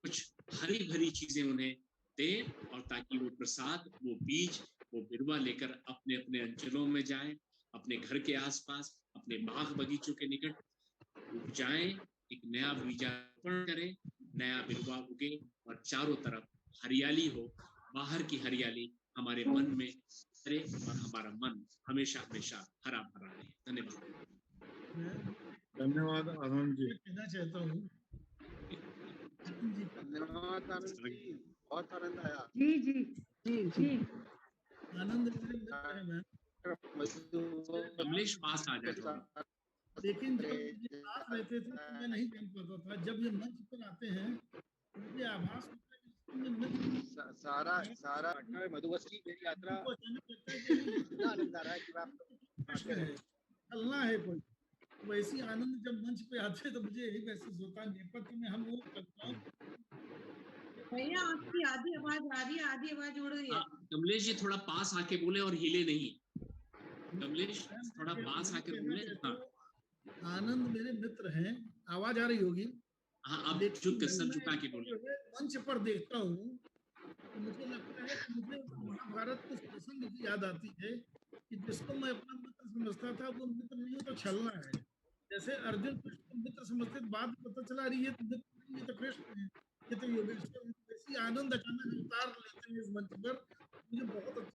कुछ हरी भरी चीजें उन्हें दें, और ताकि वो प्रसाद, वो बीज, वो बिरवा लेकर अपने अपने अंचलों में जाएं, अपने घर के आसपास, अपने बाग बगीचों के निकट उग जाएं, एक नया बीजारोपण करें, नया बिरवा उगे और चारों तरफ हरियाली हो। बाहर की हरियाली हमारे मन में करे और हमारा मन हमेशा हमेशा हरा भरा रहे। धन्यवाद। धन्यवाद आनंद जी। कहना चाहता हूँ धन्यवाद आनंद जी, बहुत आनंद आया। जी जी जी जी आनंद मेरे मित्र हैं मैम, कमलेश पास आ जाए थोड़ा। लेकिन जब ये पास रहते थे तो मैं नहीं जान पाता था। जब ये मंच पर आते हैं तो मुझे आभास होता है कि मैं मित्र सारा मधुवस्ती मेरी यात्रा को अचानक लगता है कि इतना आनंद आ रहा है कि आप कृष्ण है, चलना है कोई। वैसी आनंद जब मंच पे आते हैं तो मुझे यही महसूस होता है। नेपथ्य में हम लोग कविताओं भैया आपकी आधी आवाज आ रही है, आधी आवाज उड़ रही है। कमलेश जी थोड़ा पास आके बोले और हिले नहीं। कमलेश थोड़ा पास आके बोले। हाँ, आनंद मेरे मित्र हैं, आवाज आ रही होगी। हाँ, आप सर झुका के बोले। मंच पर देखता हूँ तो मुझे लगता है कि मुझे महाभारत के प्रसंग की याद आती है कि जिसको मैं अपना मित्र समझता था वो मित्र नहीं हो तो छलना है। जैसे अर्जुन कृष्ण को मित्र समझते, बाद में पता चला रही है तो मित्र नहीं, ये तो कृष्ण है, ये तो योगेश्वर है। ऐसी आनंद अचानक अवतार लेते हैं इस मंच पर, मुझे बहुत अच्छा